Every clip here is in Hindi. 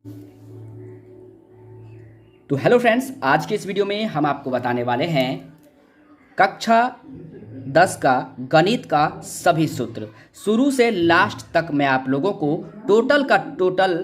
तो हेलो फ्रेंड्स, आज के इस वीडियो में हम आपको बताने वाले हैं कक्षा 10 का गणित का सभी सूत्र शुरू से लास्ट तक मैं आप लोगों को टोटल का टोटल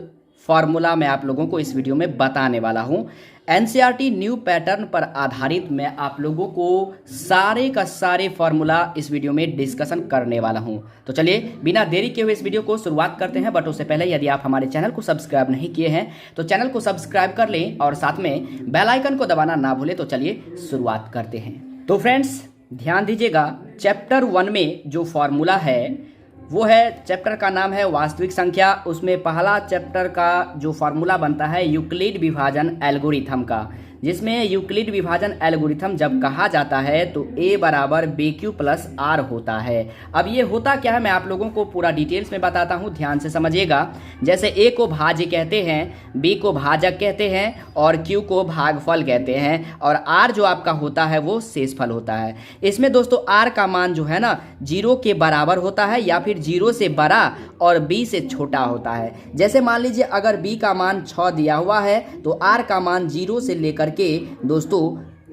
फार्मूला मैं आप लोगों को इस वीडियो में बताने वाला हूं। एनसीईआरटी न्यू पैटर्न पर आधारित मैं आप लोगों को सारे का सारे फार्मूला इस वीडियो में डिस्कशन करने वाला हूं। तो चलिए बिना देरी के हुए इस वीडियो को शुरुआत करते हैं। बट उससे पहले यदि आप हमारे चैनल को सब्सक्राइब नहीं किए हैं तो चैनल को सब्सक्राइब कर लें और साथ में बेल आइकन को दबाना ना भूलें। तो चलिए शुरुआत करते हैं। तो फ्रेंड्स ध्यान दीजिएगा, चैप्टर 1 में जो फार्मूला है वो है, चैप्टर का नाम है वास्तविक संख्या। उसमें पहला चैप्टर का जो फार्मूला बनता है यूक्लिड विभाजन एल्गोरिथम का, जिसमें यूक्लिड विभाजन एल्गोरिथम जब कहा जाता है तो a बराबर बी क्यू प्लस आर होता है। अब ये होता क्या है मैं आप लोगों को पूरा डिटेल्स में बताता हूँ, ध्यान से समझिएगा। जैसे a को भाज्य कहते हैं, b को भाजक कहते हैं और q को भागफल कहते हैं और r जो आपका होता है वो शेषफल होता है। इसमें दोस्तों r का मान जो है ना 0 के बराबर होता है या फिर 0 से बड़ा और b से छोटा होता है। जैसे मान लीजिए अगर b का मान 6 दिया हुआ है तो r का मान 0 से लेकर के दोस्तों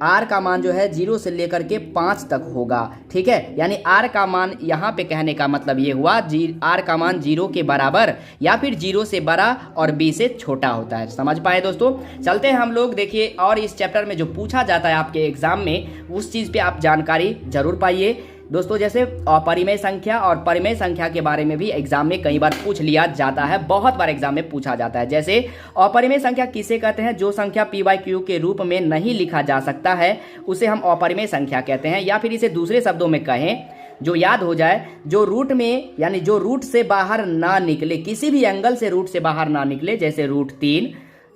r का मान जो है 0 से लेकर के 5 तक होगा। ठीक है, यानी r का मान यहाँ पे कहने का मतलब ये हुआ r का मान 0 के बराबर या फिर 0 से बड़ा और b से छोटा होता है। समझ पाए दोस्तों? चलते हैं हम लोग, देखिए। और इस चैप्टर में जो पूछा जाता है आपके एग्जाम में उस चीज़ पे आप जानकारी जरूर पाइए दोस्तों। जैसे अपरिमेय संख्या और परिमेय संख्या के बारे में भी एग्जाम में कई बार पूछ लिया जाता है, बहुत बार एग्जाम में पूछा जाता है। जैसे अपरिमेय संख्या किसे कहते हैं? जो संख्या p बाई क्यू के रूप में नहीं लिखा जा सकता है उसे हम अपरिमेय संख्या कहते हैं। या फिर इसे दूसरे शब्दों में कहें जो याद हो जाए, जो रूट में यानी जो रूट से बाहर ना निकले, किसी भी एंगल से रूट से बाहर ना निकले, जैसे √3,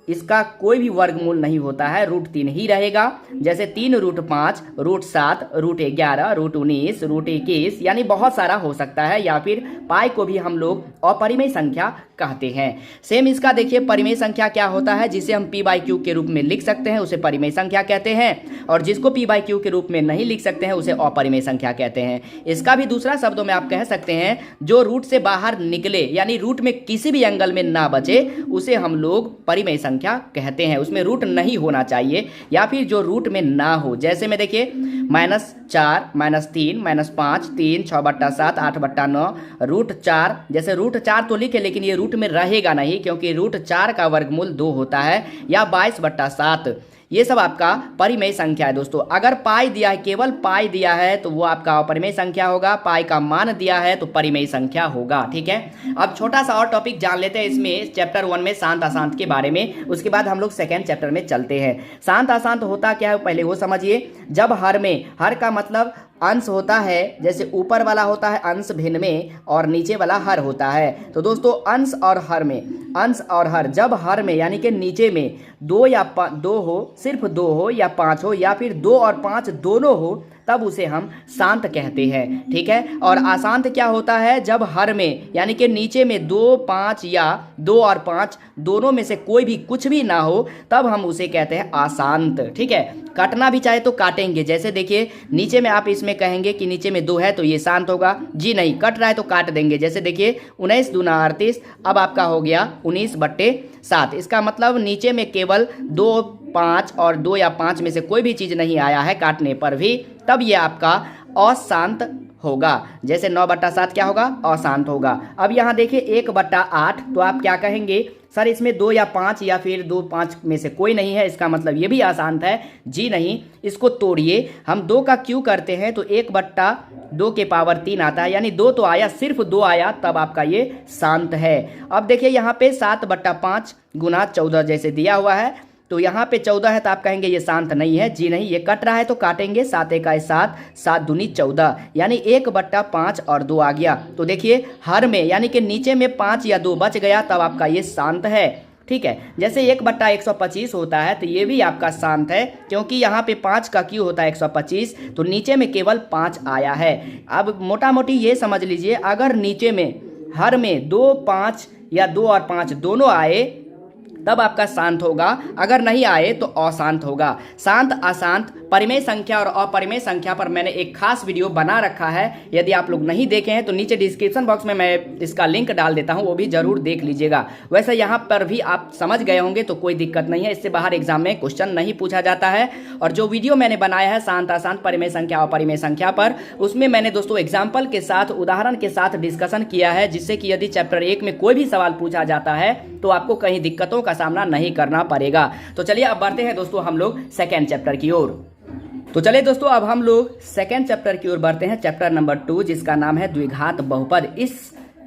इसका कोई भी वर्गमूल नहीं होता है, √3 ही रहेगा। जैसे 3 √5, √7, √11, √19, √21, यानी बहुत सारा हो सकता है। या फिर पाई को भी हम लोग अपरिमेय संख्या कहते हैं। सेम इसका देखिए, परिमेय संख्या क्या होता है? जिसे हम p बाई क्यू के रूप में लिख सकते हैं उसे परिमेय संख्या कहते हैं, और जिसको p बाई क्यू के रूप में नहीं लिख सकते हैं उसे अपरिमेय संख्या कहते हैं। इसका भी दूसरा शब्दों में आप कह सकते हैं जो रूट से बाहर निकले यानी रूट में किसी भी एंगल में ना बचे उसे हम लोग परिमेय संख्या कहते हैं। उसमें रूट नहीं होना चाहिए या फिर जो रूट में ना हो। जैसे में देखिए -4, -3, -5, 3, 6/7, 8/9, √4। जैसे √4 तो लिखे लेकिन ये रूट में रहेगा नहीं क्योंकि √4 का वर्गमूल 2 होता है, या 22/7। ये सब आपका परिमेय संख्या है दोस्तों। अगर पाई दिया है, केवल पाई दिया है तो वो आपका अपरिमेय संख्या होगा, पाई का मान दिया है तो परिमेय संख्या होगा। ठीक है, अब छोटा सा और टॉपिक जान लेते हैं इसमें चैप्टर 1 में शांत अशांत के बारे में। उसके बाद हम लोग सेकेंड चैप्टर में चलते हैं। शांत अशांत होता क्या है पहले वो समझिए। जब हर में, हर का मतलब अंश होता है, जैसे ऊपर वाला होता है अंश भिन्न में और नीचे वाला हर होता है। तो दोस्तों अंश और हर में, अंश और हर, जब हर में यानी कि नीचे में 2 या 2 हो, सिर्फ 2 हो या 5 हो या फिर 2 और 5 दोनों हो तब उसे हम शांत कहते हैं। ठीक है, और अशांत क्या होता है? जब हर में यानी कि नीचे में 2, 5 या 2 और 5 दोनों में से कोई भी कुछ भी ना हो तब हम उसे कहते हैं अशांत। ठीक है, काटना भी चाहे तो काटेंगे। जैसे देखिए नीचे में आप इसमें कहेंगे कि नीचे में 2 है तो ये शांत होगा, जी नहीं, कट रहा है तो काट देंगे। जैसे देखिए 19 दूना 38, अब आपका हो गया 19/7। इसका मतलब नीचे में केवल 2, 5 और 2 या 5 में से कोई भी चीज़ नहीं आया है काटने पर भी, तब ये आपका अशांत होगा। जैसे 9/7 क्या होगा? अशांत होगा। अब यहाँ देखिए 1/8, तो आप क्या कहेंगे? सर इसमें 2 या 5 या फिर 2, 5 में से कोई नहीं है, इसका मतलब ये भी अशांत है। जी नहीं, इसको तोड़िए। हम 2 का क्यू करते हैं तो 1/2 के पावर 3 आता है, यानी 2 तो आया, सिर्फ 2 आया तब आपका ये शांत है। अब देखिए यहाँ पे 7/5 गुना 14 जैसे दिया हुआ है, तो यहाँ पे 14 है तो आप कहेंगे ये शांत नहीं है। जी नहीं, ये कट रहा है तो काटेंगे। 7 × 1 7, 7 दूनी 14, यानी 1/5 और 2 आ गया। तो देखिए हर में यानी कि नीचे में 5 या 2 बच गया तब आपका ये शांत है। ठीक है, जैसे 1/125 होता है तो ये भी आपका शांत है क्योंकि यहाँ पे 5 का क्यू होता है 125, तो नीचे में केवल 5 आया है। अब मोटा मोटी ये समझ लीजिए, अगर नीचे में हर में 2, 5 या 2 और 5 दोनों आए तब आपका शांत होगा, अगर नहीं आए तो अशांत होगा। शांत अशांत परिमेय संख्या और अपरिमेय संख्या पर मैंने एक खास वीडियो बना रखा है। यदि आप लोग नहीं देखे हैं तो नीचे डिस्क्रिप्शन बॉक्स में मैं इसका लिंक डाल देता हूं, वो भी जरूर देख लीजिएगा। वैसे यहां पर भी आप समझ गए होंगे तो कोई दिक्कत नहीं है, इससे बाहर एग्जाम में क्वेश्चन नहीं पूछा जाता है। और जो वीडियो मैंने बनाया है शांत आसान परिमेय संख्या और अपरिमेय संख्या पर, उसमें मैंने दोस्तों एग्जाम्पल के साथ, उदाहरण के साथ डिस्कशन किया है, जिससे कि यदि चैप्टर 1 में कोई भी सवाल पूछा जाता है तो आपको कहीं दिक्कतों का सामना नहीं करना पड़ेगा। तो चलिए अब बढ़ते हैं दोस्तों हम लोग सेकेंड चैप्टर की ओर। तो चलिए दोस्तों अब हम लोग सेकेंड चैप्टर की ओर बढ़ते हैं, चैप्टर नंबर 2, जिसका नाम है द्विघात बहुपद।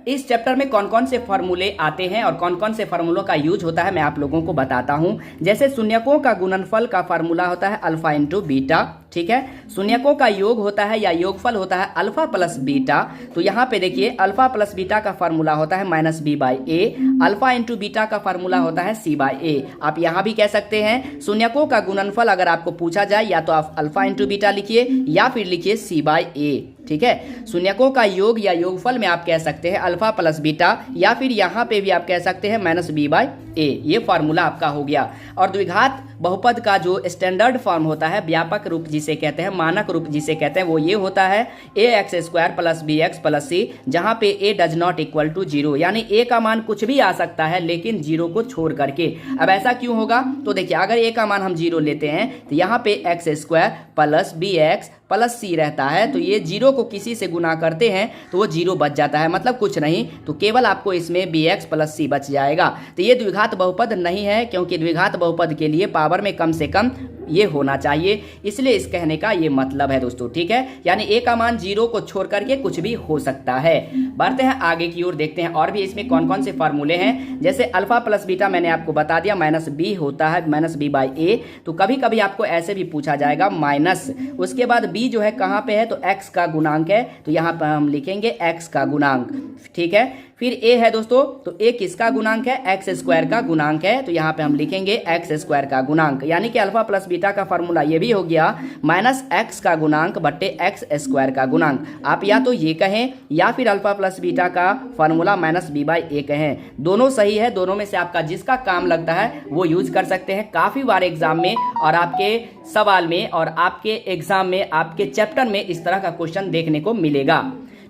इस चैप्टर में कौन कौन से फॉर्मूले आते हैं और कौन कौन से फॉर्मूलों का यूज होता है मैं आप लोगों को बताता हूं। जैसे शून्यकों का गुणनफल का फॉर्मूला होता है अल्फा इंटू बीटा, ठीक है। शून्यकों का योग होता है या योगफल होता है अल्फा प्लस बीटा। तो यहाँ पे देखिए अल्फा प्लस बीटा का फॉर्मूला होता है minus B by A, alpha into beta का फॉर्मूला होता है सी बाई ए। आप यहाँ भी कह सकते हैं शून्यकों का गुणनफल अगर आपको पूछा जाए या तो आप अल्फा इंटू बीटा लिखिए या फिर लिखिए सी बाई ए, ठीक है। शून्यकों का योग या योगफल में आप कह सकते हैं अल्फा प्लस बीटा, या फिर यहाँ पे भी आप कह सकते हैं माइनस बी बाई ए। ये फार्मूला आपका हो गया। और द्विघात बहुपद का जो स्टैंडर्ड फॉर्म होता है, व्यापक रूप जिसे कहते हैं, मानक रूप जिसे कहते हैं, वो ये होता है a x square plus b x plus c, जहां पे a does not equal to zero, यानी ए का मान कुछ भी आ सकता है लेकिन जीरो को छोड़ करके। अब ऐसा क्यों होगा, तो देखिए अगर ए का मान हम जीरो लेते हैं तो यहाँ पे x square plus b x plus c रहता है, तो ये जीरो को किसी से गुना करते हैं तो वो जीरो बच जाता है, मतलब कुछ नहीं, तो केवल आपको इसमें बी एक्स प्लस सी बच जाएगा। तो ये द्विघात बहुपद नहीं है, क्योंकि द्विघात बहुपद के लिए पावर में कम से कम ये होना चाहिए, इसलिए इस कहने का ये मतलब है दोस्तों, ठीक है। यानी ए का मान जीरो को छोड़ करके कुछ भी हो सकता है। बढ़ते हैं आगे की ओर, देखते हैं और भी इसमें कौन कौन से फार्मूले हैं। जैसे अल्फा प्लस बीटा मैंने आपको बता दिया, माइनस बी होता है माइनस बी बाई ए। तो कभी कभी आपको ऐसे भी पूछा जाएगा माइनस, उसके बाद बी जो है कहाँ पे है, तो एक्स का गुणांक है, तो यहाँ पर हम लिखेंगे एक्स का गुणांक, ठीक है। फिर ए है दोस्तों, तो ए किसका गुणांक है, एक्स स्क्वायर का गुणांक है, तो यहाँ पे हम लिखेंगे एक्स स्क्वायर का गुणांक। यानी कि अल्फा प्लस बीटा का फॉर्मूला ये भी हो गया माइनस एक्स का गुणांक बट्टे एक्स स्क्वायर का गुणांक। आप या तो ये कहें या फिर अल्फा प्लस बीटा का फॉर्मूला माइनस बी बाई ए कहें, दोनों सही है। दोनों में से आपका जिसका काम लगता है वो यूज कर सकते हैं। काफी बार एग्जाम में और आपके सवाल में और आपके एग्जाम में, आपके चैप्टर में इस तरह का क्वेश्चन देखने को मिलेगा,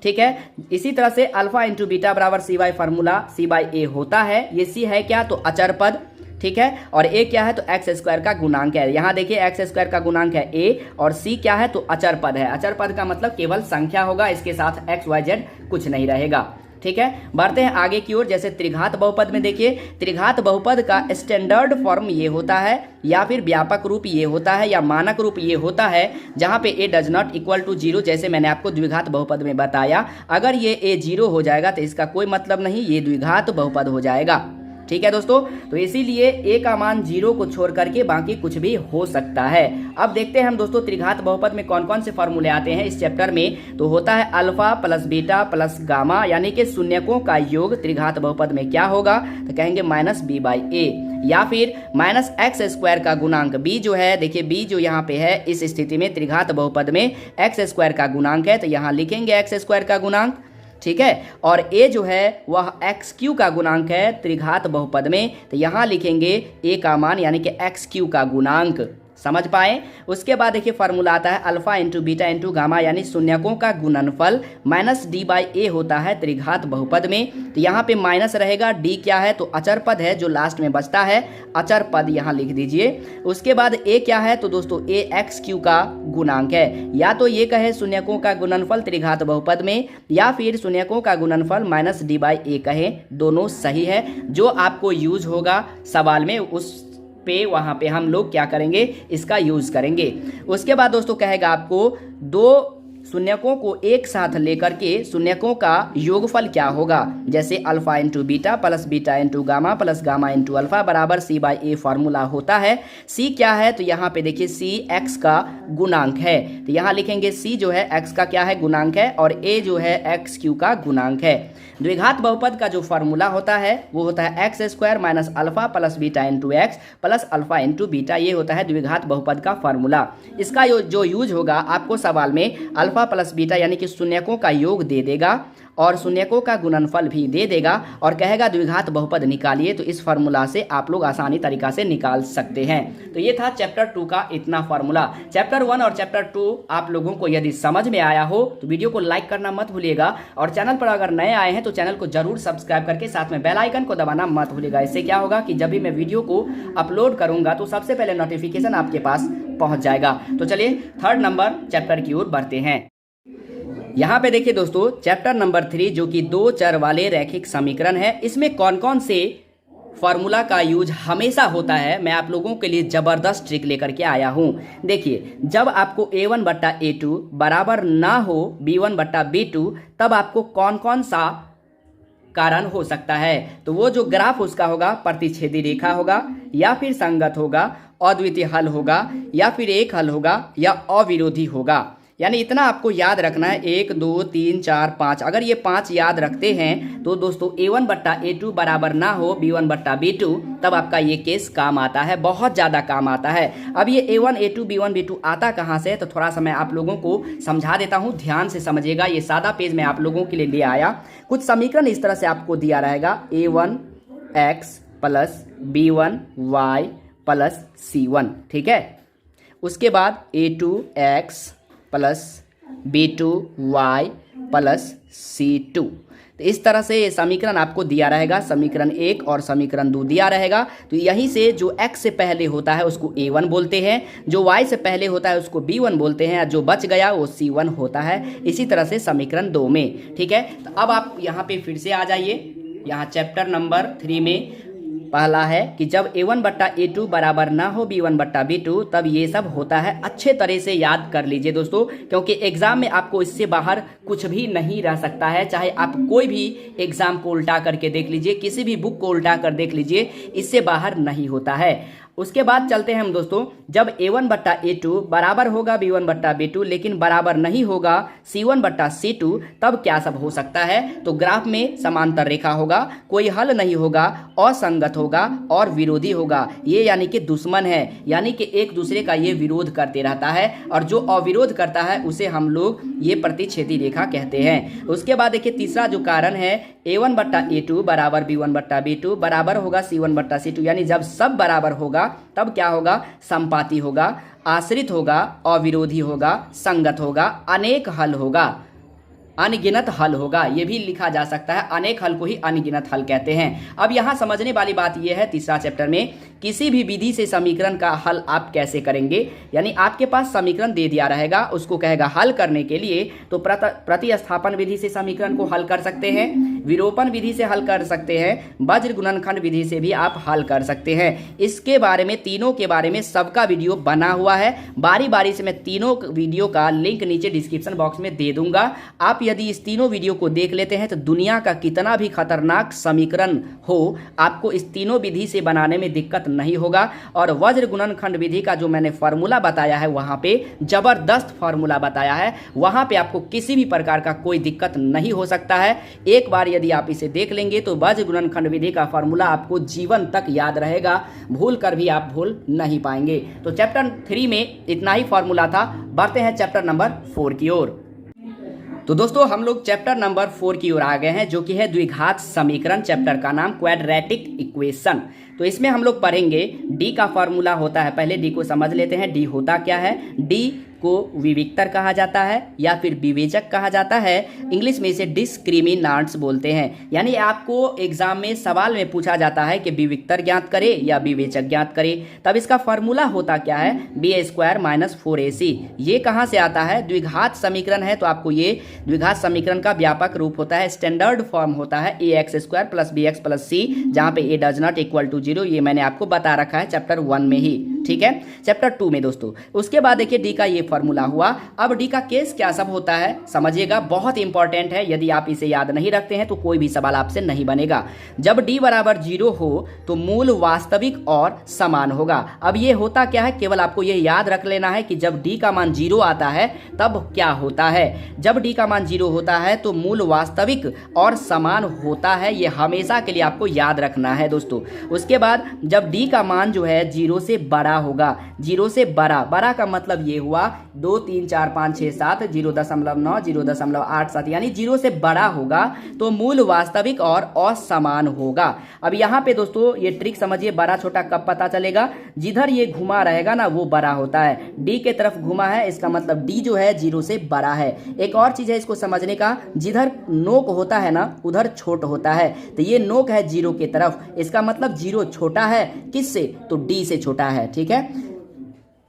ठीक है। इसी तरह से अल्फा इंटू बीटा बराबर सी बाई फॉर्मूला सी बाई ए होता है। ये सी है क्या, तो अचर पद, ठीक है। और ए क्या है, तो एक्स स्क्वायर का गुणांक है। यहाँ देखिए एक्स स्क्वायर का गुणांक है ए, और सी क्या है, तो अचर पद है। अचर पद का मतलब केवल संख्या होगा, इसके साथ एक्स वाई जेड कुछ नहीं रहेगा, ठीक है। बढ़ते हैं आगे की ओर। जैसे त्रिघात बहुपद में देखिए, त्रिघात बहुपद का स्टैंडर्ड फॉर्म ये होता है, या फिर व्यापक रूप ये होता है, या मानक रूप ये होता है, जहां पे a does not equal to zero, जैसे मैंने आपको द्विघात बहुपद में बताया। अगर ये ए जीरो हो जाएगा तो इसका कोई मतलब नहीं, ये द्विघात बहुपद हो जाएगा, ठीक है दोस्तों। तो इसीलिए ए का मान जीरो को छोड़ करके बाकी कुछ भी हो सकता है। अब देखते हैं हम दोस्तों त्रिघात बहुपद में कौन कौन से फॉर्मूले आते हैं इस चैप्टर में। तो होता है alpha plus beta plus gamma, यानी कि शून्यकों का योग त्रिघात बहुपद में क्या होगा, तो कहेंगे माइनस बी बाई ए, या फिर माइनस एक्स स्क्वायर का गुणांक। बी जो है, देखिए बी जो यहाँ पे है, इस स्थिति में त्रिघात बहुपद में एक्स स्क्वायर का गुणांक है, तो यहाँ लिखेंगे एक्स स्क्वायर का गुणांक, ठीक है। और ए जो है वह एक्स क्यू का गुणांक है त्रिघात बहुपद में, तो यहाँ लिखेंगे ए का मान यानी कि एक्स क्यू का गुणांक, समझ पाए। उसके बाद देखिए फार्मूला आता है alpha into beta into gamma, यानी शून्यकों का गुणनफल माइनस डी बाई ए होता है त्रिघात बहुपद में। तो यहाँ पे माइनस रहेगा, डी क्या है, तो अचर पद है जो लास्ट में बचता है, अचर पद यहाँ लिख दीजिए। उसके बाद ए क्या है, तो दोस्तों ए एक्स क्यू का गुणांक है। या तो ये कहे शून्यकों का गुणनफल त्रिघात बहुपद में, या फिर शून्यकों का गुणनफल माइनस डी बाई ए कहे, दोनों सही है। जो आपको यूज होगा सवाल में उस पे वहां पे हम लोग क्या करेंगे, इसका यूज करेंगे। उसके बाद दोस्तों कहेगा आपको दो शून्यकों को एक साथ लेकर के शून्यकों का योगफल क्या होगा। जैसे alpha into beta plus beta into gamma plus gamma into alpha बराबर सी बाई ए फॉर्मूला होता है। सी क्या है, तो यहाँ पे देखिए सी एक्स का गुणांक है, तो यहाँ लिखेंगे सी जो है एक्स का क्या है, गुणांक है, और ए जो है एक्स क्यू का गुणांक है। द्विघात बहुपद का जो फॉर्मूला होता है वो होता है x square minus alpha plus beta into x plus alpha into beta, ये होता है द्विघात बहुपद का फॉर्मूला। इसका जो यूज होगा आपको सवाल में अल्फा प्लस बीटा यानी कि शून्यकों का योग दे देगा, और शून्यकों का गुणनफल भी दे देगा और कहेगा द्विघात बहुपद निकालिए, तो इस फार्मूला से आप लोग आसानी तरीका से निकाल सकते हैं। तो ये था चैप्टर 2 का इतना फार्मूला। चैप्टर 1 और चैप्टर 2 आप लोगों को यदि समझ में आया हो तो वीडियो को लाइक करना मत भूलिएगा, और चैनल पर अगर नए आए हैं तो चैनल को जरूर सब्सक्राइब करके साथ में बेल आइकन को दबाना मत भूलिएगा। इससे क्या होगा कि जब भी मैं वीडियो को अपलोड करूंगा तो सबसे पहले नोटिफिकेशन आपके पास पहुंच जाएगा। तो चलिए थर्ड नंबर चैप्टर की ओर बढ़ते हैं। यहाँ पे देखिए दोस्तों, चैप्टर नंबर 3 जो कि 2 चर वाले रैखिक समीकरण है, इसमें कौन कौन से फार्मूला का यूज हमेशा होता है, मैं आप लोगों के लिए जबरदस्त ट्रिक लेकर के आया हूँ। देखिए, जब आपको a1/a2 बराबर ना हो b1/b2, तब आपको कौन कौन सा कारण हो सकता है, तो वो जो ग्राफ उसका होगा प्रतिच्छेदी रेखा होगा, या फिर संगत होगा, अद्वितीय हल होगा, या फिर एक हल होगा, या अविरोधी होगा। यानी इतना आपको याद रखना है, 1 2 3 4 5। अगर ये 5 याद रखते हैं तो दोस्तों a1/a2 बराबर ना हो b1/b2, तब आपका ये केस काम आता है, बहुत ज़्यादा काम आता है। अब ये a1 a2 b1 b2 आता कहाँ से, तो थोड़ा सा मैं आप लोगों को समझा देता हूँ, ध्यान से समझिएगा। ये सादा पेज मैं आप लोगों के लिए ले आया। कुछ समीकरण इस तरह से आपको दिया रहेगा, a1x plus b1y plus c1, ठीक है। उसके बाद a2x plus b2y plus c2। तो इस तरह से ये समीकरण आपको दिया रहेगा, समीकरण 1 और समीकरण 2 दिया रहेगा। तो यहीं से जो x से पहले होता है उसको a1 बोलते हैं, जो y से पहले होता है उसको b1 बोलते हैं, जो बच गया वो c1 होता है। इसी तरह से समीकरण 2 में, ठीक है। तो अब आप यहाँ पे फिर से आ जाइए। यहाँ चैप्टर नंबर 3 में पहला है कि जब a1/a2 बराबर ना हो b1/b2, तब ये सब होता है। अच्छे तरह से याद कर लीजिए दोस्तों, क्योंकि एग्जाम में आपको इससे बाहर कुछ भी नहीं रह सकता है। चाहे आप कोई भी एग्जाम को उल्टा करके देख लीजिए, किसी भी बुक को उल्टा कर देख लीजिए, इससे बाहर नहीं होता है। उसके बाद चलते हैं हम दोस्तों, जब a1/a2 बराबर होगा b1/b2 लेकिन बराबर नहीं होगा c1/c2, तब क्या सब हो सकता है, तो ग्राफ में समांतर रेखा होगा, कोई हल नहीं होगा, असंगत होगा और विरोधी होगा। ये यानी कि दुश्मन है, यानी कि एक दूसरे का ये विरोध करते रहता है, और जो अविरोध करता है उसे हम लोग ये प्रतिच्छेदी रेखा कहते हैं। उसके बाद देखिए तीसरा जो कारण है, a1/a2 बराबर b1/b2 बराबर होगा c1/c2, यानी जब सब बराबर होगा तब क्या होगा, संपाती होगा, आश्रित होगा, अविरोधी होगा, संगत होगा, अनेक हल होगा, अनगिनत हल होगा। ये भी लिखा जा सकता है, अनेक हल को ही अनगिनत हल कहते हैं। अब यहाँ समझने वाली बात यह है, तीसरा चैप्टर में किसी भी विधि से समीकरण का हल आप कैसे करेंगे, यानी आपके पास समीकरण दे दिया रहेगा, उसको कहेगा हल करने के लिए, तो प्रतिस्थापन विधि से समीकरण को हल कर सकते हैं, विलोपन विधि से हल कर सकते हैं, वज्र गुणनखंड विधि से भी आप हल कर सकते हैं। इसके बारे में, तीनों के बारे में सबका वीडियो बना हुआ है, बारी बारी से मैं तीनों वीडियो का लिंक नीचे डिस्क्रिप्शन बॉक्स में दे दूंगा। आप यदि इस तीनों वीडियो को देख लेते हैं तो दुनिया का कितना भी खतरनाक समीकरण हो, आपको इस तीनों विधि से बनाने में दिक्कत नहीं होगा। और वज्र गुणनखंड विधि का जो मैंने फार्मूला बताया है, वहां पे जबरदस्त फार्मूला बताया है, वहां पे आपको किसी भी प्रकार का कोई दिक्कत नहीं हो सकता है। एक बार यदि आप इसे देख लेंगे तो वज्र गुणनखंड विधि का फार्मूला आपको जीवन तक याद रहेगा, भूल कर भी आप भूल नहीं पाएंगे। तो चैप्टर 3 में इतना ही फार्मूला था। बढ़ते हैं चैप्टर नंबर 4 की ओर। तो दोस्तों हम लोग चैप्टर नंबर 4 की ओर आ गए हैं, जो कि है द्विघात समीकरण। चैप्टर का नाम क्वाड्रेटिक इक्वेशन। तो इसमें हम लोग पढ़ेंगे डी का फार्मूला होता है, पहले डी को समझ लेते हैं। डी होता क्या है, डी को विविक्तर कहा जाता है या फिर विवेचक कहा जाता है, इंग्लिश में इसे डिस्क्रिमिनांट्स बोलते हैं। यानी आपको एग्जाम में सवाल में पूछा जाता है कि विविक्तर ज्ञात करे या विवेचक ज्ञात करे, तब इसका फार्मूला होता क्या है, b² - 4ac। ये कहाँ से आता है, द्विघात समीकरण है, तो आपको ये द्विघात समीकरण का व्यापक रूप होता है, स्टैंडर्ड फॉर्म होता है ax² + bx + c, जहाँ पे a does not equal to 0। ये मैंने आपको बता रखा है चैप्टर 1 में ही, ठीक है। चैप्टर 2 में दोस्तों, उसके बाद देखिए डी का ये फार्मूला हुआ। अब डी का केस क्या सब होता है समझिएगा, बहुत इंपॉर्टेंट है। यदि आप इसे याद नहीं रखते हैं तो कोई भी सवाल आपसे नहीं बनेगा। जब डी बराबर 0 हो तो मूल वास्तविक और समान होगा। अब ये होता क्या है, केवल आपको ये याद रख लेना है कि जब डी का मान 0 आता है तब क्या होता है। जब डी का मान 0 होता है तो मूल वास्तविक और समान होता है, ये हमेशा के लिए आपको याद रखना है दोस्तों। उसके बाद जब डी का मान जो है 0 से बड़ा बड़ा होगा, 0 से बड़ा। बड़ा का मतलब ये हुआ 2 3 4 5 6 7, 0.9, 0.87, यानी 0 से बड़ा होगा तो मूल वास्तविक और असमान होगा। अब यहाँ पे दोस्तों ये ट्रिक समझिए, बड़ा छोटा कब पता चलेगा, जिधर ये घुमा रहेगा ना वो बड़ा होता है। डी के तरफ घुमा है, इसका मतलब डी जो है 0 से बड़ा है। एक और चीज है इसको समझने का, जिधर नोक होता है ना उधर छोट होता है, तो ये नोक है 0 के तरफ, इसका मतलब 0 छोटा है किससे, तो डी से छोटा है। ठीक है,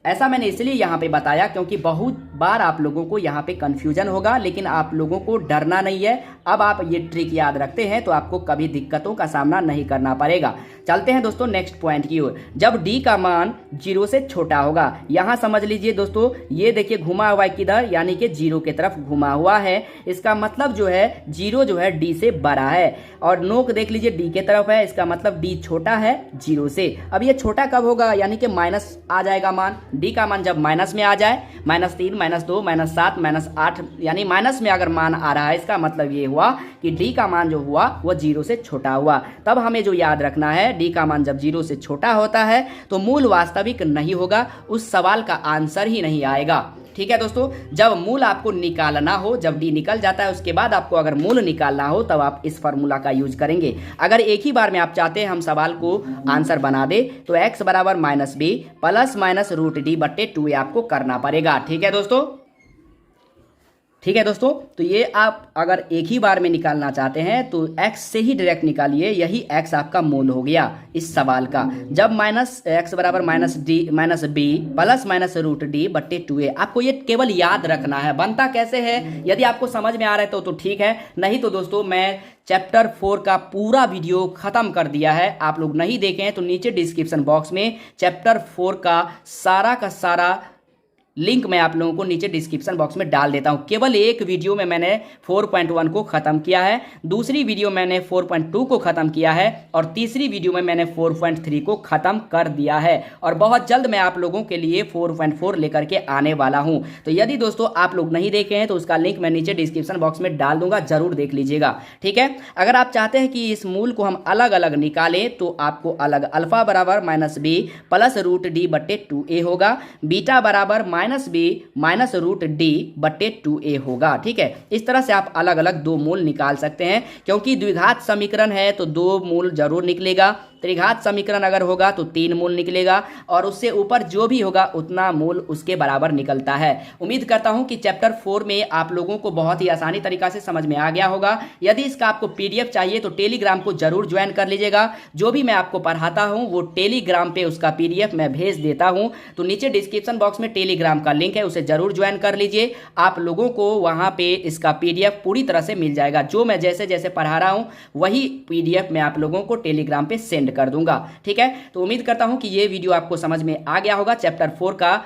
ऐसा मैंने इसलिए यहाँ पे बताया क्योंकि बहुत बार आप लोगों को यहाँ पे कंफ्यूजन होगा, लेकिन आप लोगों को डरना नहीं है। अब आप ये ट्रिक याद रखते हैं तो आपको कभी दिक्कतों का सामना नहीं करना पड़ेगा। चलते हैं दोस्तों नेक्स्ट पॉइंट की ओर। जब डी का मान 0 से छोटा होगा, यहाँ समझ लीजिए दोस्तों, ये देखिए घुमा हुआ है किधर, यानी कि 0 की तरफ घुमा हुआ है, इसका मतलब जो है 0 जो है डी से बड़ा है। और नोक देख लीजिए डी के तरफ है, इसका मतलब डी छोटा है 0 से। अब ये छोटा कब होगा, यानी कि माइनस आ जाएगा मान, डी का मान जब माइनस में आ जाए, -3, -2, -7, -8, यानी माइनस में अगर मान आ रहा है, इसका मतलब ये हुआ कि डी का मान जो हुआ वो 0 से छोटा हुआ। तब हमें जो याद रखना है, डी का मान जब 0 से छोटा होता है तो मूल वास्तविक नहीं होगा, उस सवाल का आंसर ही नहीं आएगा। ठीक है दोस्तों, जब मूल आपको निकालना हो, जब डी निकल जाता है उसके बाद आपको अगर मूल निकालना हो तब आप इस फार्मूला का यूज करेंगे। अगर एक ही बार में आप चाहते हैं हम सवाल को आंसर बना दे तो x बराबर -b + -√d/2 आपको करना पड़ेगा। ठीक है दोस्तों, ठीक है दोस्तों, तो ये आप अगर एक ही बार में निकालना चाहते हैं तो x से ही डायरेक्ट निकालिए, यही x आपका मूल हो गया इस सवाल का। जब x बराबर -b + -√d/2a, आपको ये केवल याद रखना है। बनता कैसे है, यदि आपको समझ में आ रहा है तो ठीक है, नहीं तो दोस्तों मैं चैप्टर 4 का पूरा वीडियो खत्म कर दिया है, आप लोग नहीं देखे हैं तो नीचे डिस्क्रिप्शन बॉक्स में चैप्टर 4 का सारा लिंक मैं आप लोगों को नीचे डिस्क्रिप्शन बॉक्स में डाल देता हूं। केवल एक वीडियो में मैंने 4.1 को खत्म किया है, दूसरी वीडियो मैंने 4.2 को खत्म किया है और तीसरी वीडियो में मैंने 4.3 को खत्म कर दिया है। और बहुत जल्द मैं आप लोगों के लिए 4.4 लेकर के आने वाला हूं। तो यदि दोस्तों आप लोग नहीं देखे हैं तो उसका लिंक मैं नीचे डिस्क्रिप्शन बॉक्स में डाल दूंगा, जरूर देख लीजिएगा। ठीक है, अगर आप चाहते हैं कि इस मूल को हम अलग अलग निकालें तो आपको अलग अल्फा बराबर -b + √d/2a होगा, बीटा बराबर -b -√d/2a होगा। ठीक है, इस तरह से आप अलग अलग दो मूल निकाल सकते हैं, क्योंकि द्विघात समीकरण है तो 2 मूल जरूर निकलेगा, त्रिघात समीकरण अगर होगा तो 3 मूल निकलेगा, और उससे ऊपर जो भी होगा उतना मूल उसके बराबर निकलता है। उम्मीद करता हूं कि चैप्टर 4 में आप लोगों को बहुत ही आसानी तरीका से समझ में आ गया होगा। यदि इसका आपको PDF चाहिए तो टेलीग्राम को जरूर ज्वाइन कर लीजिएगा। जो भी मैं आपको पढ़ाता हूं वो टेलीग्राम पे उसका PDF मैं भेज देता हूं, तो नीचे डिस्क्रिप्शन बॉक्स में टेलीग्राम का लिंक है, उसे जरूर ज्वाइन कर लीजिए। आप लोगों को वहां पे इसका PDF पूरी तरह से मिल जाएगा। जो मैं जैसे जैसे पढ़ा रहा हूं वही PDF मैं आप लोगों को टेलीग्राम पे सेंड कर दूंगा। ठीक है, तो उम्मीद करता हूं कि ये वीडियो आपको समझ में आ गया होगा। चैप्टर 4 का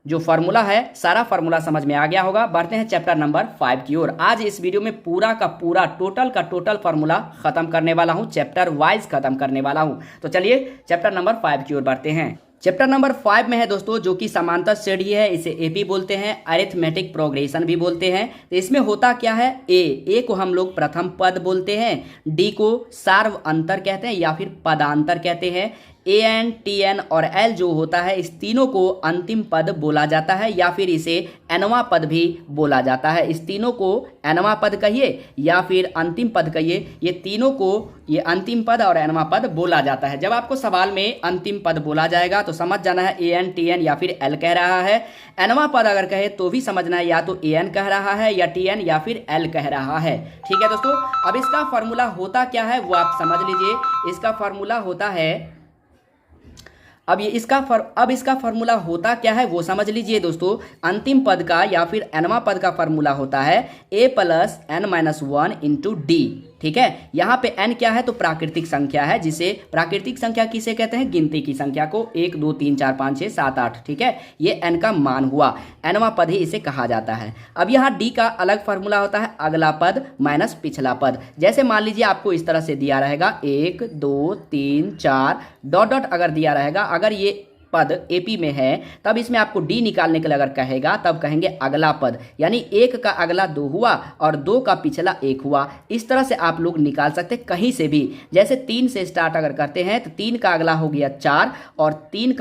जो फार्मूला है, सारा फार्मूला समझ में आ गया होगा। बढ़ते हैं चैप्टर नंबर 5 की ओर। आज इस वीडियो में पूरा का पूरा टोटल फार्मूला खत्म करने वाला हूं, चैप्टर वाइज खत्म करने वाला हूं। तो चलिए चैप्टर नंबर 5 की ओर बढ़ते हैं। चैप्टर नंबर 5 में है दोस्तों जो कि समांतर श्रेणी है, इसे एपी बोलते हैं, अरिथमेटिक प्रोग्रेशन भी बोलते हैं। तो इसमें होता क्या है, ए को हम लोग प्रथम पद बोलते हैं, डी को सार्व अंतर कहते हैं या फिर पदांतर कहते हैं, AN, TN और L जो होता है इस तीनों को अंतिम पद बोला जाता है या फिर इसे nवां पद भी बोला जाता है। इस तीनों को nवां पद कहिए या फिर अंतिम पद कहिए, ये तीनों को ये अंतिम पद और nवां पद बोला जाता है। जब आपको सवाल में अंतिम पद बोला जाएगा तो समझ जाना है AN, TN या फिर L कह रहा है। nवां पद अगर कहे तो भी समझना है या तो AN कह रहा है या TN या फिर L कह रहा है। ठीक है दोस्तों, अब इसका फॉर्मूला होता क्या है वो आप समझ लीजिए। इसका फॉर्मूला होता है, अब इसका फार्मूला होता क्या है वो समझ लीजिए दोस्तों। अंतिम पद का या फिर nवां पद का फार्मूला होता है a + n-1 × d। ठीक है, यहाँ पे n क्या है तो प्राकृतिक संख्या है, जिसे प्राकृतिक संख्या किसे कहते हैं, गिनती की संख्या को, 1 2 3 4 5 6 7 8। ठीक है, ये n का मान हुआ, nवां पद ही इसे कहा जाता है। अब यहाँ d का अलग फार्मूला होता है अगला पद माइनस पिछला पद। जैसे मान लीजिए आपको इस तरह से दिया रहेगा 1 2 3 4 डॉट डॉट अगर दिया रहेगा, अगर ये पद एपी में है तब इसमें आपको डी निकालने के लिए अगर कहेगा तब कहेंगे अगला पद, यानी 1 का अगला 2 हुआ और 2 का पिछला 1 हुआ। इस तरह से आप लोग निकाल सकते हैं कहीं से भी। जैसे 3 से स्टार्ट अगर करते हैं तो 3 का अगला हो गया 4 और 3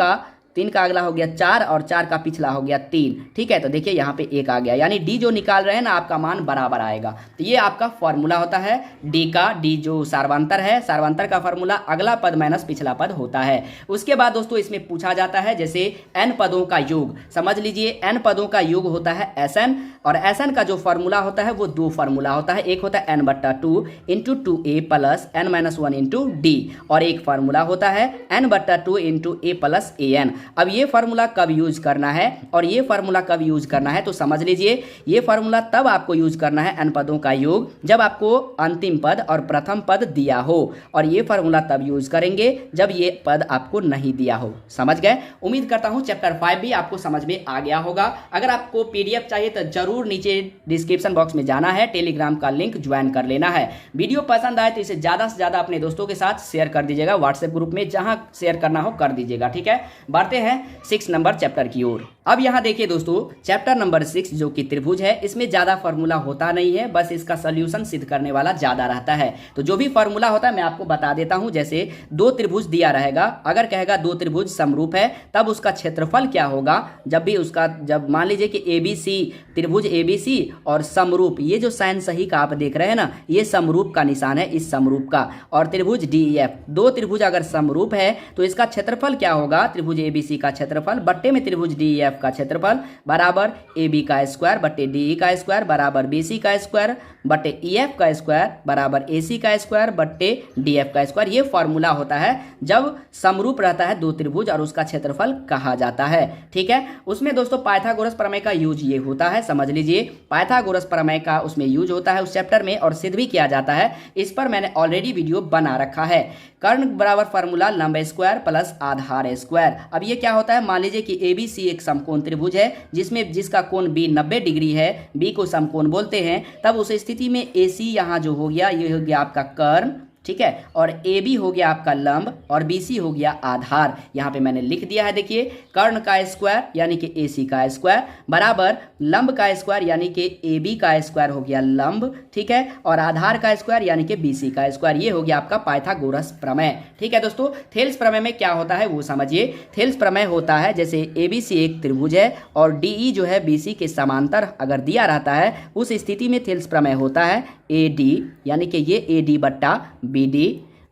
3 का अगला हो गया 4 और 4 का पिछला हो गया 3। ठीक है, तो देखिए यहाँ पे 1 आ गया, यानी डी जो निकाल रहे हैं ना आपका मान बराबर आएगा। तो ये आपका फॉर्मूला होता है डी जो सार्वंतर है, सार्वंतर का फॉर्मूला अगला पद माइनस पिछला पद होता है। उसके बाद दोस्तों इसमें पूछा जाता है जैसे n पदों का योग, समझ लीजिए n पदों का योग होता है Sn, और Sn का जो फॉर्मूला होता है वो 2 फॉर्मूला होता है, एक होता है n/2 into 2a plus n-1 into D, और एक फार्मूला होता है n/2 into a plus an। अब ये फार्मूला कब यूज करना है और ये फार्मूला कब यूज करना है, तो समझ लीजिए ये फार्मूला तब आपको यूज करना है n पदों का योग जब आपको अंतिम पद और प्रथम पद दिया हो, और ये फार्मूला तब यूज करेंगे जब ये पद आपको नहीं दिया हो। समझ गए? उम्मीद करता हूं चैप्टर 5 भी आपको समझ में आ गया होगा। अगर आपको पीडीएफ चाहिए तो जरूर नीचे डिस्क्रिप्शन बॉक्स में जाना है, टेलीग्राम का लिंक ज्वाइन कर लेना है। वीडियो पसंद आए तो इसे ज्यादा से ज्यादा अपने दोस्तों के साथ शेयर कर दीजिएगा, व्हाट्सएप ग्रुप में जहां शेयर करना हो कर दीजिएगा। ठीक है, बढ़ते हैं 6 नंबर चैप्टर की ओर। अब यहाँ देखिए दोस्तों, चैप्टर नंबर 6 जो कि त्रिभुज है, इसमें ज्यादा फॉर्मूला होता नहीं है, बस इसका सोल्यूशन सिद्ध करने वाला ज्यादा रहता है। तो जो भी फॉर्मूला होता है मैं आपको बता देता हूं। जैसे 2 त्रिभुज दिया रहेगा, अगर कहेगा 2 त्रिभुज समरूप है तब उसका क्षेत्रफल क्या होगा, जब मान लीजिए कि ABC त्रिभुज ABC और समरूप, ये जो साइन सही का आप देख रहे हैं ना, ये समरूप का निशान है, इस समरूप का, और त्रिभुज DEF, 2 त्रिभुज अगर समरूप है तो इसका क्षेत्रफल क्या होगा, त्रिभुज ABC का क्षेत्रफल बट्टे में त्रिभुज DEF का क्षेत्रफल बराबर AB का स्क्वायर बट्टे DE का स्क्वायर बराबर BC का स्क्वायर बट्टे EF का स्क्वायर बराबर AC का स्क्वायर बट्टे DF का स्क्वायर। ये फॉर्मूला होता है जब समरूप रहता है 2 त्रिभुज और उसका क्षेत्रफल कहा जाता है। ठीक है, उसमें दोस्तों पाइथागोरस प्रमेय का यूज ये होता है, समझ लीजिए पाइथागोरस प्रमेय का उसमें यूज होता है उस चैप्टर में, और सिद्ध भी किया जाता है। इस पर मैंने ऑलरेडी वीडियो बना रखा है। कर्ण बराबर फॉर्मूला लंब स्क्वायर प्लस आधार स्क्वायर। अब ये क्या होता है, मान लीजिए कि ABC एक समकोण त्रिभुज है जिसका कोण B 90 डिग्री है, B को समकोण बोलते हैं, तब उस स्थिति में AC यहाँ जो हो गया ये हो गया आपका कर्ण, ठीक है, और AB हो गया आपका लंब और BC हो गया आधार। यहाँ पे मैंने लिख दिया है, देखिए कर्ण का स्क्वायर यानी कि AC का स्क्वायर बराबर लंब का स्क्वायर यानी कि AB का स्क्वायर हो गया लंब, ठीक है, और आधार का स्क्वायर यानी कि BC का स्क्वायर। ये हो गया आपका पाइथागोरस प्रमेय। ठीक है दोस्तों, थेल्स प्रमेय में क्या होता है वो समझिए। थेल्स प्रमेय होता है जैसे ABC एक त्रिभुज है और DE जो है BC के समांतर अगर दिया रहता है, उस स्थिति में थेल्स प्रमेय होता है AD यानी कि ये AD बट्टा BD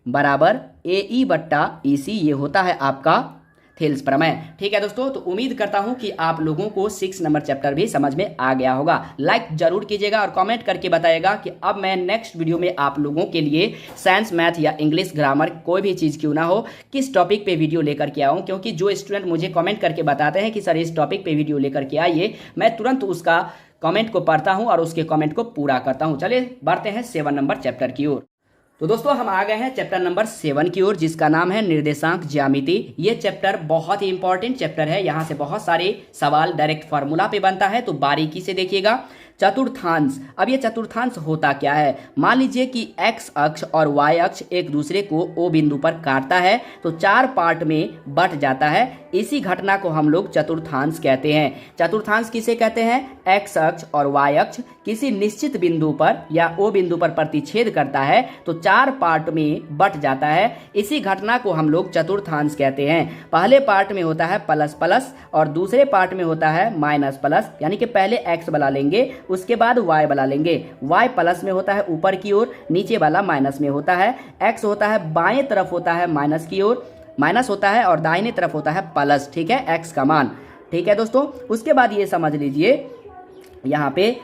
बराबर AE बट्टा EC, ये होता है आपका थेल्स प्रमेय। ठीक है दोस्तों, तो उम्मीद करता हूं कि आप लोगों को 6 नंबर चैप्टर भी समझ में आ गया होगा। लाइक जरूर कीजिएगा और कमेंट करके बताइएगा कि अब मैं नेक्स्ट वीडियो में आप लोगों के लिए साइंस, मैथ या इंग्लिश, ग्रामर कोई भी चीज़ क्यों ना हो, किस टॉपिक पे वीडियो लेकर के आऊँ, क्योंकि जो स्टूडेंट मुझे कमेंट करके बताते हैं कि सर इस टॉपिक पे वीडियो लेकर के आइए, मैं तुरंत उसका कमेंट को पढ़ता हूं और उसके कमेंट को पूरा करता हूं। चलिए बढ़ते हैं 7 नंबर चैप्टर की ओर। तो दोस्तों हम आ गए हैं चैप्टर नंबर 7 की ओर, जिसका नाम है निर्देशांक ज्यामिति। ये चैप्टर बहुत ही इंपॉर्टेंट चैप्टर है, यहाँ से बहुत सारे सवाल डायरेक्ट फार्मूला पे बनता है, तो बारीकी से देखिएगा। चतुर्थांश, अब ये चतुर्थांश होता क्या है, मान लीजिए कि x अक्ष और y अक्ष एक दूसरे को O बिंदु पर काटता है तो 4 पार्ट में बट जाता है, इसी घटना को हम लोग चतुर्थांश कहते हैं। चतुर्थांश किसे कहते हैं, x अक्ष और y अक्ष किसी निश्चित बिंदु पर या O बिंदु पर प्रतिच्छेद करता है तो 4 पार्ट में बट जाता है, इसी घटना को हम लोग चतुर्थांश कहते हैं। पहले पार्ट में होता है प्लस प्लस और दूसरे पार्ट में होता है माइनस प्लस, यानी कि पहले x बना लेंगे उसके बाद y बना लेंगे। y प्लस में होता है ऊपर की ओर, नीचे वाला माइनस में होता है। x होता है बाएं तरफ होता है माइनस की ओर, माइनस होता है, और दाहिने तरफ होता है प्लस, ठीक है, x का मान। ठीक है दोस्तों, उसके बाद ये समझ लीजिए यहाँ पे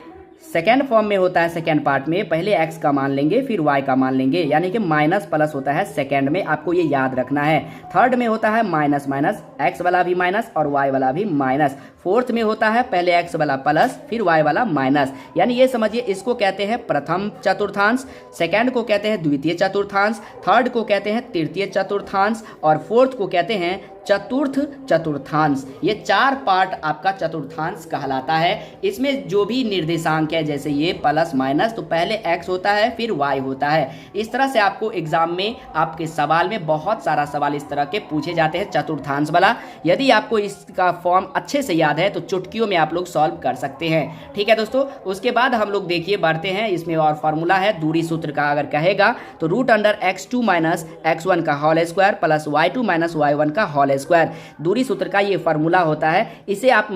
सेकेंड फॉर्म में होता है, सेकेंड पार्ट में पहले x का मान लेंगे फिर y का मान लेंगे, यानी कि माइनस प्लस होता है सेकेंड में, आपको ये याद रखना है। थर्ड में होता है माइनस माइनस, x वाला भी माइनस और y वाला भी माइनस। फोर्थ में होता है पहले x वाला प्लस फिर y वाला माइनस, यानी ये समझिए इसको कहते हैं प्रथम चतुर्थांश, सेकेंड को कहते हैं द्वितीय चतुर्थांश, थर्ड को कहते हैं तृतीय चतुर्थांश और फोर्थ को कहते हैं चतुर्थ चतुर्थांश। ये 4 पार्ट आपका चतुर्थांश कहलाता है। इसमें जो भी निर्देशांक है जैसे ये प्लस माइनस, तो पहले x होता है फिर y होता है। इस तरह से आपको एग्जाम में आपके सवाल में बहुत सारा सवाल इस तरह के पूछे जाते हैं चतुर्थांश वाला। यदि आपको इसका फॉर्म अच्छे से याद याद है तो चुटकियों में आप लोग सॉल्व कर सकते हैं। ठीक है दोस्तों, उसके बाद हम लोग देखिए बढ़ते हैं, इसमें और फार्मूला है दूरी सूत्र का। अगर कहेगा तो √x2 माइनस x1 का whole square plus y2 minus y1 का होल स्क्वायर, दूरी सूत्र का ये फार्मूला होता है। इसे आप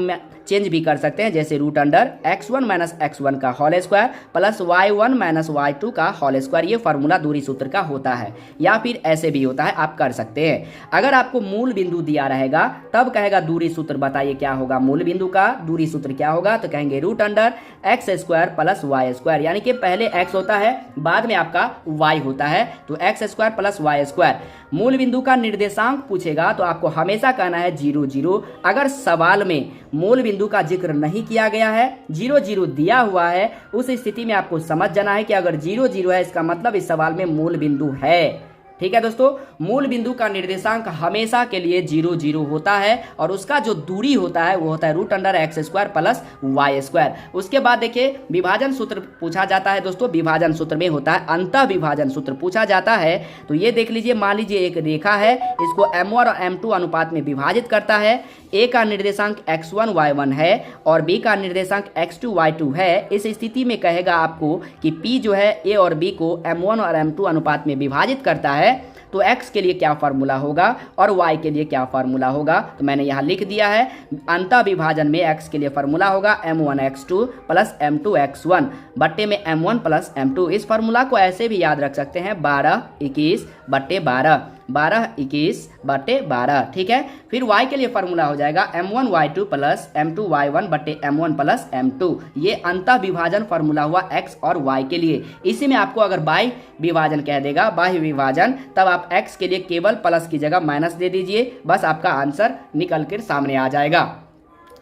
चेंज भी कर सकते हैं, जैसे √x1 माइनस x1 का whole square plus y1 minus y2 का होल स्क्वायर, ये फार्मूला दूरी सूत्र का होता है। या फिर ऐसे भी होता है, आप कर सकते हैं। अगर आपको मूल बिंदु दिया रहेगा तब कहेगा दूरी सूत्र बताइए क्या होगा, मूल बिंदु का दूरी सूत्र क्या होगा, तो कहेंगे √x² प्लस y², यानी कि पहले x होता है बाद में आपका y होता है, तो x² प्लस y²। मूल बिंदु का निर्देशांक पूछेगा तो आपको हमेशा कहना है 0 0। अगर सवाल में मूल बिंदु का जिक्र नहीं किया गया है, 0 0 दिया हुआ है, उस स्थिति में आपको समझ जाना है कि अगर 0 0 है इसका मतलब इस सवाल में मूल बिंदु है। ठीक है दोस्तों, मूल बिंदु का निर्देशांक हमेशा के लिए 0 0 होता है और उसका जो दूरी होता है वो होता है √x² प्लस y²। उसके बाद देखिए विभाजन सूत्र पूछा जाता है दोस्तों, विभाजन सूत्र में होता है अंतः विभाजन सूत्र पूछा जाता है। तो ये देख लीजिए, मान लीजिए एक रेखा है, इसको m1 और m2 अनुपात में विभाजित करता है। a का निर्देशांक x1 y1 है और b का निर्देशांक x2 y2 है। इस स्थिति में कहेगा आपको कि p जो है a और b को m1 और m2 अनुपात में विभाजित करता है, तो x के लिए क्या फार्मूला होगा और y के लिए क्या फार्मूला होगा, तो मैंने यहाँ लिख दिया है। अंतः विभाजन में x के लिए फार्मूला होगा m1x2 प्लस m2x1 बट्टे में m1 प्लस m2। इस फार्मूला को ऐसे भी याद रख सकते हैं 12 21 बट्टे 12, 12 21 बट्टे 12। ठीक है, फिर y के लिए फार्मूला हो जाएगा m1 y2 plus m2 y1 बट्टे m1 प्लस m2। ये अंतः विभाजन फार्मूला हुआ x और y के लिए। इसी में आपको अगर बाह्य विभाजन कह देगा, बाह्य विभाजन, तब आप x के लिए केवल प्लस की जगह माइनस दे दीजिए, बस आपका आंसर निकल कर सामने आ जाएगा।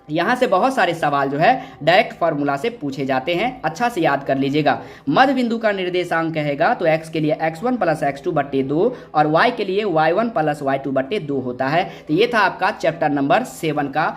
यहाँ से बहुत सारे सवाल जो है डायरेक्ट फार्मूला से पूछे जाते हैं, अच्छा से याद कर लीजिएगा। मध्य बिंदु का निर्देशांक कहेगा तो x के लिए x1 प्लस x2 बट्टे 2 और y के लिए y1 प्लस y2 बट्टे 2 होता है। तो ये था आपका चैप्टर नंबर 7 का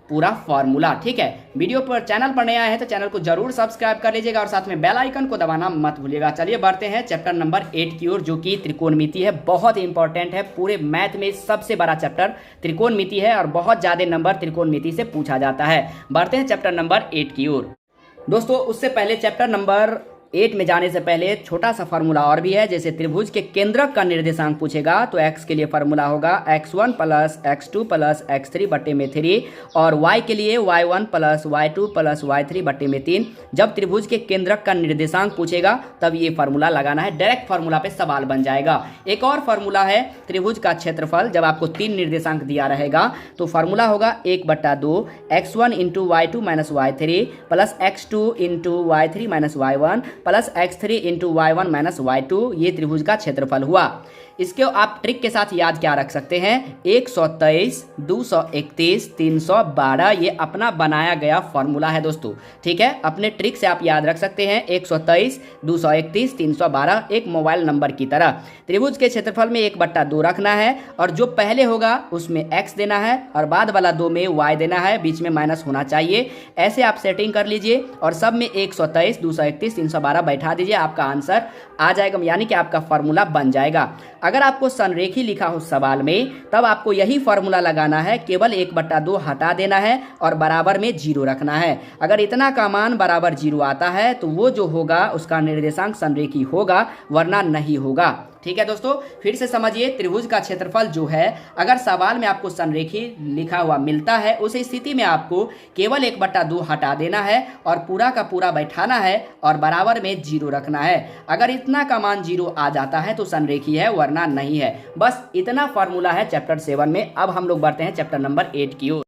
पूरा फार्मूला। ठीक है, वीडियो पर चैनल पर नया है तो चैनल को जरूर सब्सक्राइब कर लीजिएगा और साथ में बेल आइकन को दबाना मत भूलिएगा। चलिए बढ़ते हैं चैप्टर नंबर 8 की ओर, जो कि त्रिकोणमिति है। बहुत इंपॉर्टेंट है, पूरे मैथ में सबसे बड़ा चैप्टर त्रिकोणमिति है और बहुत ज्यादा नंबर त्रिकोणमिति से पूछा जाता है। बढ़ते हैं चैप्टर नंबर 8 की ओर। दोस्तों उससे पहले चैप्टर नंबर 8 में जाने से पहले छोटा सा फार्मूला और भी है, जैसे त्रिभुज के केंद्रक का निर्देशांक पूछेगा तो x के लिए फार्मूला होगा x1 plus x2 plus x3 बट्टे में 3 और y के लिए y1 plus y2 plus y3 बट्टे में 3। जब त्रिभुज के केंद्रक का निर्देशांक पूछेगा तब ये फार्मूला लगाना है, डायरेक्ट फार्मूला पे सवाल बन जाएगा। एक और फार्मूला है त्रिभुज का क्षेत्रफल, जब आपको 3 निर्देशांक दिया रहेगा तो फार्मूला होगा 1/2 x1 into y2 minus y3 plus x2 into y3 minus y1 plus x3 into y1 minus y2। ये त्रिभुज का क्षेत्रफल हुआ। इसके आप ट्रिक के साथ याद क्या रख सकते हैं, 123 231 312, ये अपना बनाया गया फॉर्मूला है दोस्तों। ठीक है, अपने ट्रिक से आप याद रख सकते हैं 123 231 312, एक मोबाइल नंबर की तरह। त्रिभुज के क्षेत्रफल में 1/2 रखना है और जो पहले होगा उसमें x देना है और बाद वाला 2 में y देना है, बीच में माइनस होना चाहिए। ऐसे आप सेटिंग कर लीजिए और सब में 123 231 312 बैठा दीजिए, आपका आंसर आ जाएगा, यानी कि आपका फॉर्मूला बन जाएगा। अगर आपको संरेखी लिखा हो सवाल में तब आपको यही फॉर्मूला लगाना है, केवल 1/2 हटा देना है और बराबर में 0 रखना है। अगर इतना का मान बराबर 0 आता है तो वो जो होगा उसका निर्देशांक संरेखी होगा, वरना नहीं होगा। ठीक है दोस्तों, फिर से समझिए, त्रिभुज का क्षेत्रफल जो है अगर सवाल में आपको संरेखी लिखा हुआ मिलता है उस स्थिति में आपको केवल 1/2 हटा देना है और पूरा का पूरा बैठाना है और बराबर में 0 रखना है। अगर इतना का मान 0 आ जाता है तो संरेखी है, वरना नहीं है। बस इतना फार्मूला है चैप्टर 7 में। अब हम लोग बढ़ते हैं चैप्टर नंबर 8 की ओर।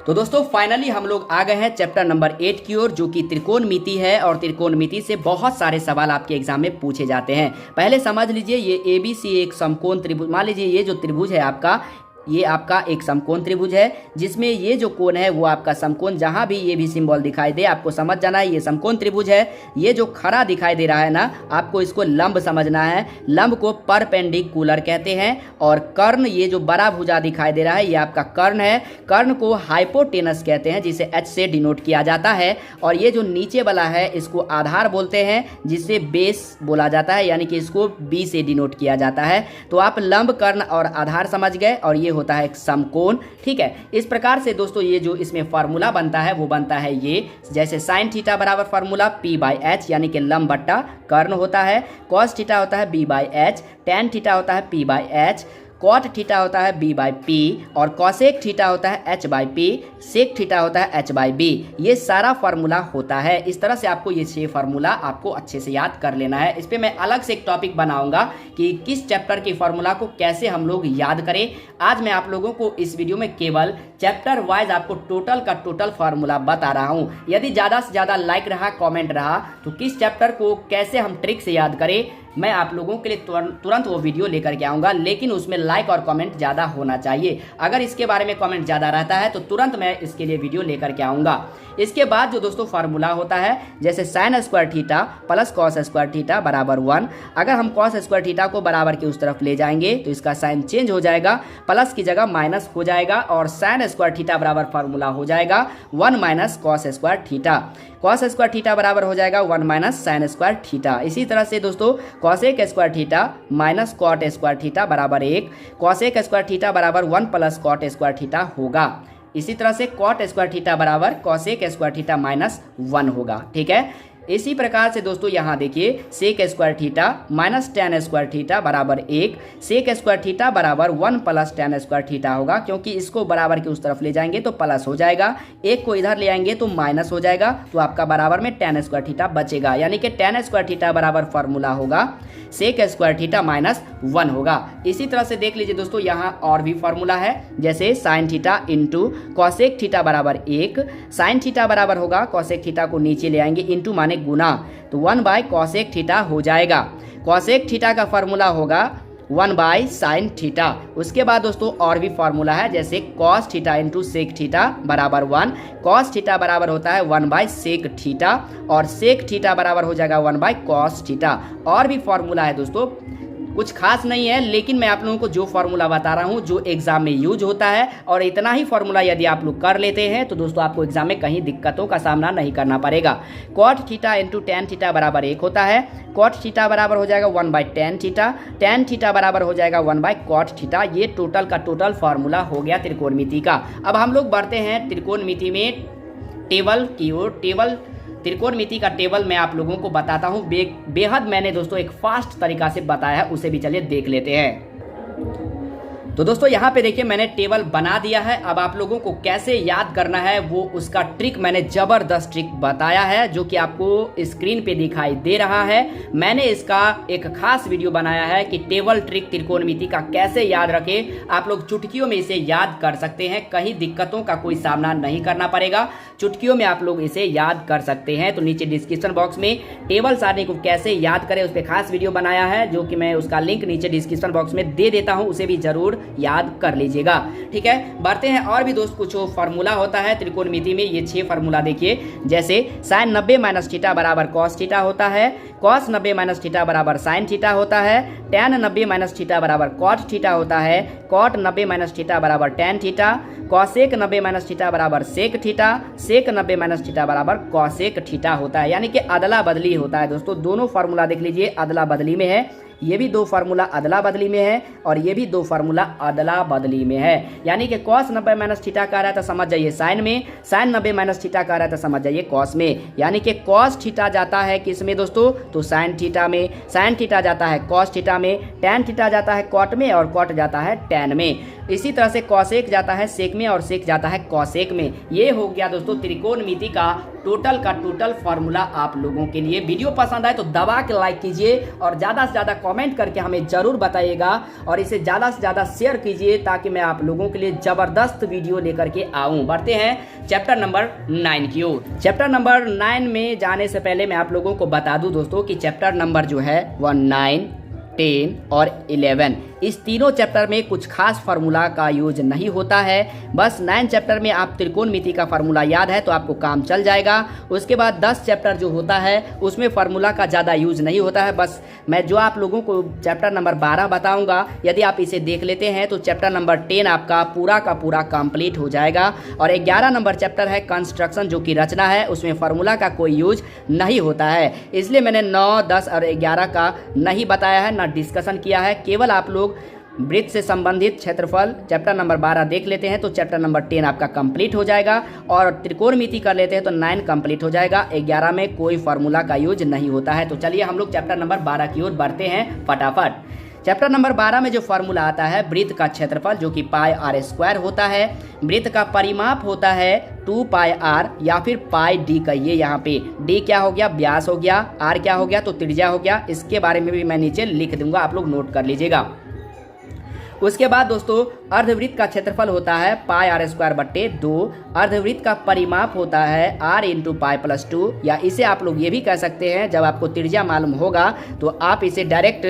तो दोस्तों फाइनली हम लोग आ गए हैं चैप्टर नंबर 8 की ओर, जो कि त्रिकोणमिति है और त्रिकोणमिति से बहुत सारे सवाल आपके एग्जाम में पूछे जाते हैं। पहले समझ लीजिए, ये ABC एक समकोण त्रिभुज, मान लीजिए ये जो त्रिभुज है आपका, ये आपका एक समकोण त्रिभुज है जिसमें ये जो कोण है वो आपका समकोण, जहां भी ये भी सिंबल दिखाई दे आपको समझ जाना है ये समकोण त्रिभुज है। ये जो खड़ा दिखाई दे रहा है ना, आपको इसको लंब समझना है। लंब को परपेंडिकुलर कहते हैं और कर्ण, ये जो बड़ा भुजा दिखाई दे रहा है ये आपका कर्ण है। कर्ण को हाइपोटेनस कहते हैं, जिसे H से डिनोट किया जाता है। और ये जो नीचे वाला है इसको आधार बोलते हैं, जिसे बेस बोला जाता है, यानी कि इसको B से डिनोट किया जाता है। तो आप लंब, कर्ण और आधार समझ गए और ये होता है एक समकोण। ठीक है, इस प्रकार से दोस्तों ये जो इसमें फार्मूला बनता है वो बनता है ये, जैसे साइन थीटा बराबर फार्मूला p/h यानी कि लंब बट्टा कर्ण होता है, कॉस थीटा होता है b/h, टैन थीटा होता है p/h, कॉट थीटा होता है b/p और कॉसेक थीटा होता है h/p, सेक थीटा होता है h/b। ये सारा फार्मूला होता है। इस तरह से आपको ये 6 फार्मूला आपको अच्छे से याद कर लेना है। इस पे मैं अलग से एक टॉपिक बनाऊंगा कि किस चैप्टर की फार्मूला को कैसे हम लोग याद करें। आज मैं आप लोगों को इस वीडियो में केवल चैप्टर वाइज आपको टोटल का टोटल फार्मूला बता रहा हूँ। यदि ज़्यादा से ज़्यादा लाइक रहा, कॉमेंट रहा, तो किस चैप्टर को कैसे हम ट्रिक से याद करें मैं आप लोगों के लिए तुरंत वो वीडियो लेकर के आऊँगा, लेकिन उसमें लाइक और कमेंट ज़्यादा होना चाहिए। अगर इसके बारे में कमेंट ज़्यादा रहता है तो तुरंत मैं इसके लिए वीडियो लेकर के आऊँगा। इसके बाद जो दोस्तों फार्मूला होता है, जैसे sine square theta plus cos square theta बराबर 1। अगर हम कॉस स्क्वायर थीटा को बराबर के उस तरफ ले जाएंगे तो इसका साइन चेंज हो जाएगा, प्लस की जगह माइनस हो जाएगा और साइन स्क्वायर थीटा बराबर फार्मूला हो जाएगा 1 minus cos square theta. Cos square theta बराबर हो जाएगा 1 माइनस साइन स्क्वायर थीटा। इसी तरह से दोस्तों cosec square theta minus cot square theta बराबर 1, कॉसेक स्क्वायर थीटा बराबर 1 प्लस कॉट स्क्वायर थीटा होगा। इसी तरह से कॉट स्क्वायर थीटा बराबर कॉसेक स्क्वायर थीटा माइनस 1 होगा। ठीक है, इसी प्रकार से दोस्तों यहाँ देखिए sec square theta minus tan square theta बराबर 1, सेक स्क्वायर थीटा बराबर 1 प्लस टैन स्क्वायर थीटा होगा, क्योंकि इसको बराबर के उस तरफ ले जाएंगे तो प्लस हो जाएगा, एक को इधर ले आएंगे तो माइनस हो जाएगा, तो आपका बराबर में टैन स्क्वायर थीटा बचेगा। यानी कि टैन स्क्वायर थीटा बराबर फार्मूला होगा सेक स्क्वायर थीटा माइनस 1 होगा। इसी तरह से देख लीजिए दोस्तों यहाँ और भी फार्मूला है, जैसे sine theta into cosec theta बराबर 1, साइन थीटा बराबर होगा कॉसेक थीटा को नीचे ले आएंगे, इंटू माने गुना, तो 1 बाय कॉसेक थीटा हो जाएगा। कॉसेक थीटा का फार्मूला होगा 1 बाय साइन थीटा। उसके बाद दोस्तों और भी फार्मूला है, जैसे cos theta into sec theta बराबर 1, कॉस थीटा बराबर होता है 1 बाय सेक थीटा और सेक थीटा बराबर हो जाएगा 1 बाय कॉस थीटा। और भी फार्मूला है दोस्तों, कुछ खास नहीं है, लेकिन मैं आप लोगों को जो फार्मूला बता रहा हूँ जो एग्जाम में यूज होता है, और इतना ही फार्मूला यदि आप लोग कर लेते हैं तो दोस्तों आपको एग्जाम में कहीं दिक्कतों का सामना नहीं करना पड़ेगा। Cot theta into tan theta बराबर 1 होता है, कॉट थीटा बराबर हो जाएगा 1 by tan theta, tan theta बराबर हो जाएगा 1 बाय कॉट थीटा। ये टोटल का टोटल फार्मूला हो गया त्रिकोणमिति का। अब हम लोग बढ़ते हैं त्रिकोणमिति में टेबल की ओर। त्रिकोणमिति का टेबल मैं आप लोगों को बताता हूँ, बेहद मैंने दोस्तों एक फास्ट तरीका से बताया है, उसे भी चलिए देख लेते हैं। तो दोस्तों यहाँ पे देखिए मैंने टेबल बना दिया है। अब आप लोगों को कैसे याद करना है वो उसका ट्रिक मैंने जबरदस्त ट्रिक बताया है, जो कि आपको स्क्रीन पे दिखाई दे रहा है। मैंने इसका एक खास वीडियो बनाया है कि टेबल ट्रिक त्रिकोणमिति का कैसे याद रखें। आप लोग चुटकियों में इसे याद कर सकते हैं, कहीं दिक्कतों का कोई सामना नहीं करना पड़ेगा, चुटकियों में आप लोग इसे याद कर सकते हैं। तो नीचे डिस्क्रिप्शन बॉक्स में टेबल सारणी को कैसे याद करें उस पर खास वीडियो बनाया है, जो कि मैं उसका लिंक नीचे डिस्क्रिप्शन बॉक्स में दे देता हूँ, उसे भी जरूर याद कर लीजिएगा। ठीक है, बढ़ते हैं। और भी दोस्त कुछ फार्मूला होता है त्रिकोणमिति में, ये 6 फार्मूला देखिए, जैसे साइन 90 माइनस थीटा बराबर कॉस थीटा होता है, कॉस 90 माइनस थीटा बराबर साइन थीटा होता है, टैन 90 माइनस थीटा बराबर कॉट थीटा होता है, कॉट 90 माइनस थीटा बराबर tan theta, cosec 90 minus theta बराबर सेक थीटा, सेक 90 माइनस थीटा बराबर कॉसेक थीटा होता है। यानी कि अदला बदली होता है दोस्तों। दोनों फार्मूला देख लीजिए अदला बदली में है, ये भी 2 फार्मूला अदला बदली में है और ये भी 2 फार्मूला अदला बदली में है। यानी कि कॉस 90 माइनस थीटा का रहा है तो समझ जाइए साइन में, साइन 90 माइनस थीटा का रहा है तो समझ जाइए कॉस में। यानी कि कॉस थीटा जाता है किस में दोस्तों, तो साइन थीटा में, साइन थीटा जाता है कॉस थीटा में, टैन थीटा जाता है कॉट में और कॉट जाता है टैन में। इसी तरह से कॉसेक जाता है सेक में और सेक जाता है कॉसेक में। ये हो गया दोस्तों त्रिकोणमिति का टोटल फार्मूला आप लोगों के लिए। वीडियो पसंद आए तो दबा के लाइक कीजिए और ज़्यादा से ज़्यादा कमेंट करके हमें ज़रूर बताइएगा और इसे ज़्यादा से ज़्यादा शेयर कीजिए, ताकि मैं आप लोगों के लिए ज़बरदस्त वीडियो लेकर के आऊँ। बढ़ते हैं चैप्टर नंबर 9 की ओर। चैप्टर नंबर 9 में जाने से पहले मैं आप लोगों को बता दूं दोस्तों कि चैप्टर नंबर जो है वह 9, 10 और 11 इस तीनों चैप्टर में कुछ खास फार्मूला का यूज नहीं होता है। बस 9 चैप्टर में आप त्रिकोणमिति का फार्मूला याद है तो आपको काम चल जाएगा। उसके बाद 10 चैप्टर जो होता है उसमें फार्मूला का ज़्यादा यूज नहीं होता है। बस मैं जो आप लोगों को चैप्टर नंबर 12 बताऊंगा, यदि आप इसे देख लेते हैं तो चैप्टर नंबर 10 आपका पूरा का पूरा कंप्लीट हो जाएगा। और 11 नंबर चैप्टर है कंस्ट्रक्शन, जो कि रचना है, उसमें फार्मूला का कोई यूज नहीं होता है। इसलिए मैंने 9, 10 और 11 का नहीं बताया है, ना डिस्कशन किया है। केवल आप लोग वृत्त से संबंधित क्षेत्रफल चैप्टर नंबर 12 देख लेते हैं तो चैप्टर नंबर 10 आपका कंप्लीट हो जाएगा। और त्रिकोणमिति कर लेते हैं तो 9 कंप्लीट हो जाएगा। 11 में कोई फार्मूला का यूज नहीं होता है। तो चलिए हम लोग चैप्टर नंबर 12 की ओर बढ़ते हैं फटाफट। चैप्टर नंबर 12 में जो फार्मूला आता है वृत्त का क्षेत्रफल जो कि पाई आर स्क्वायर होता है। वृत्त का परिमाप होता है 2 पाई आर या फिर पाई डी कहिए। यहाँ पे डी क्या हो गया, व्यास हो गया, आर क्या हो गया तो त्रिज्या हो गया। इसके बारे में भी मैं नीचे लिख दूंगा, आप लोग नोट कर लीजिएगा। उसके बाद दोस्तों अर्धवृत्त का क्षेत्रफल होता है पाई आर स्क्वायर बट्टे 2। अर्धवृत्त का परिमाप होता है आर इंटू पाई प्लस 2, या इसे आप लोग ये भी कह सकते हैं, जब आपको त्रिज्या मालूम होगा तो आप इसे डायरेक्ट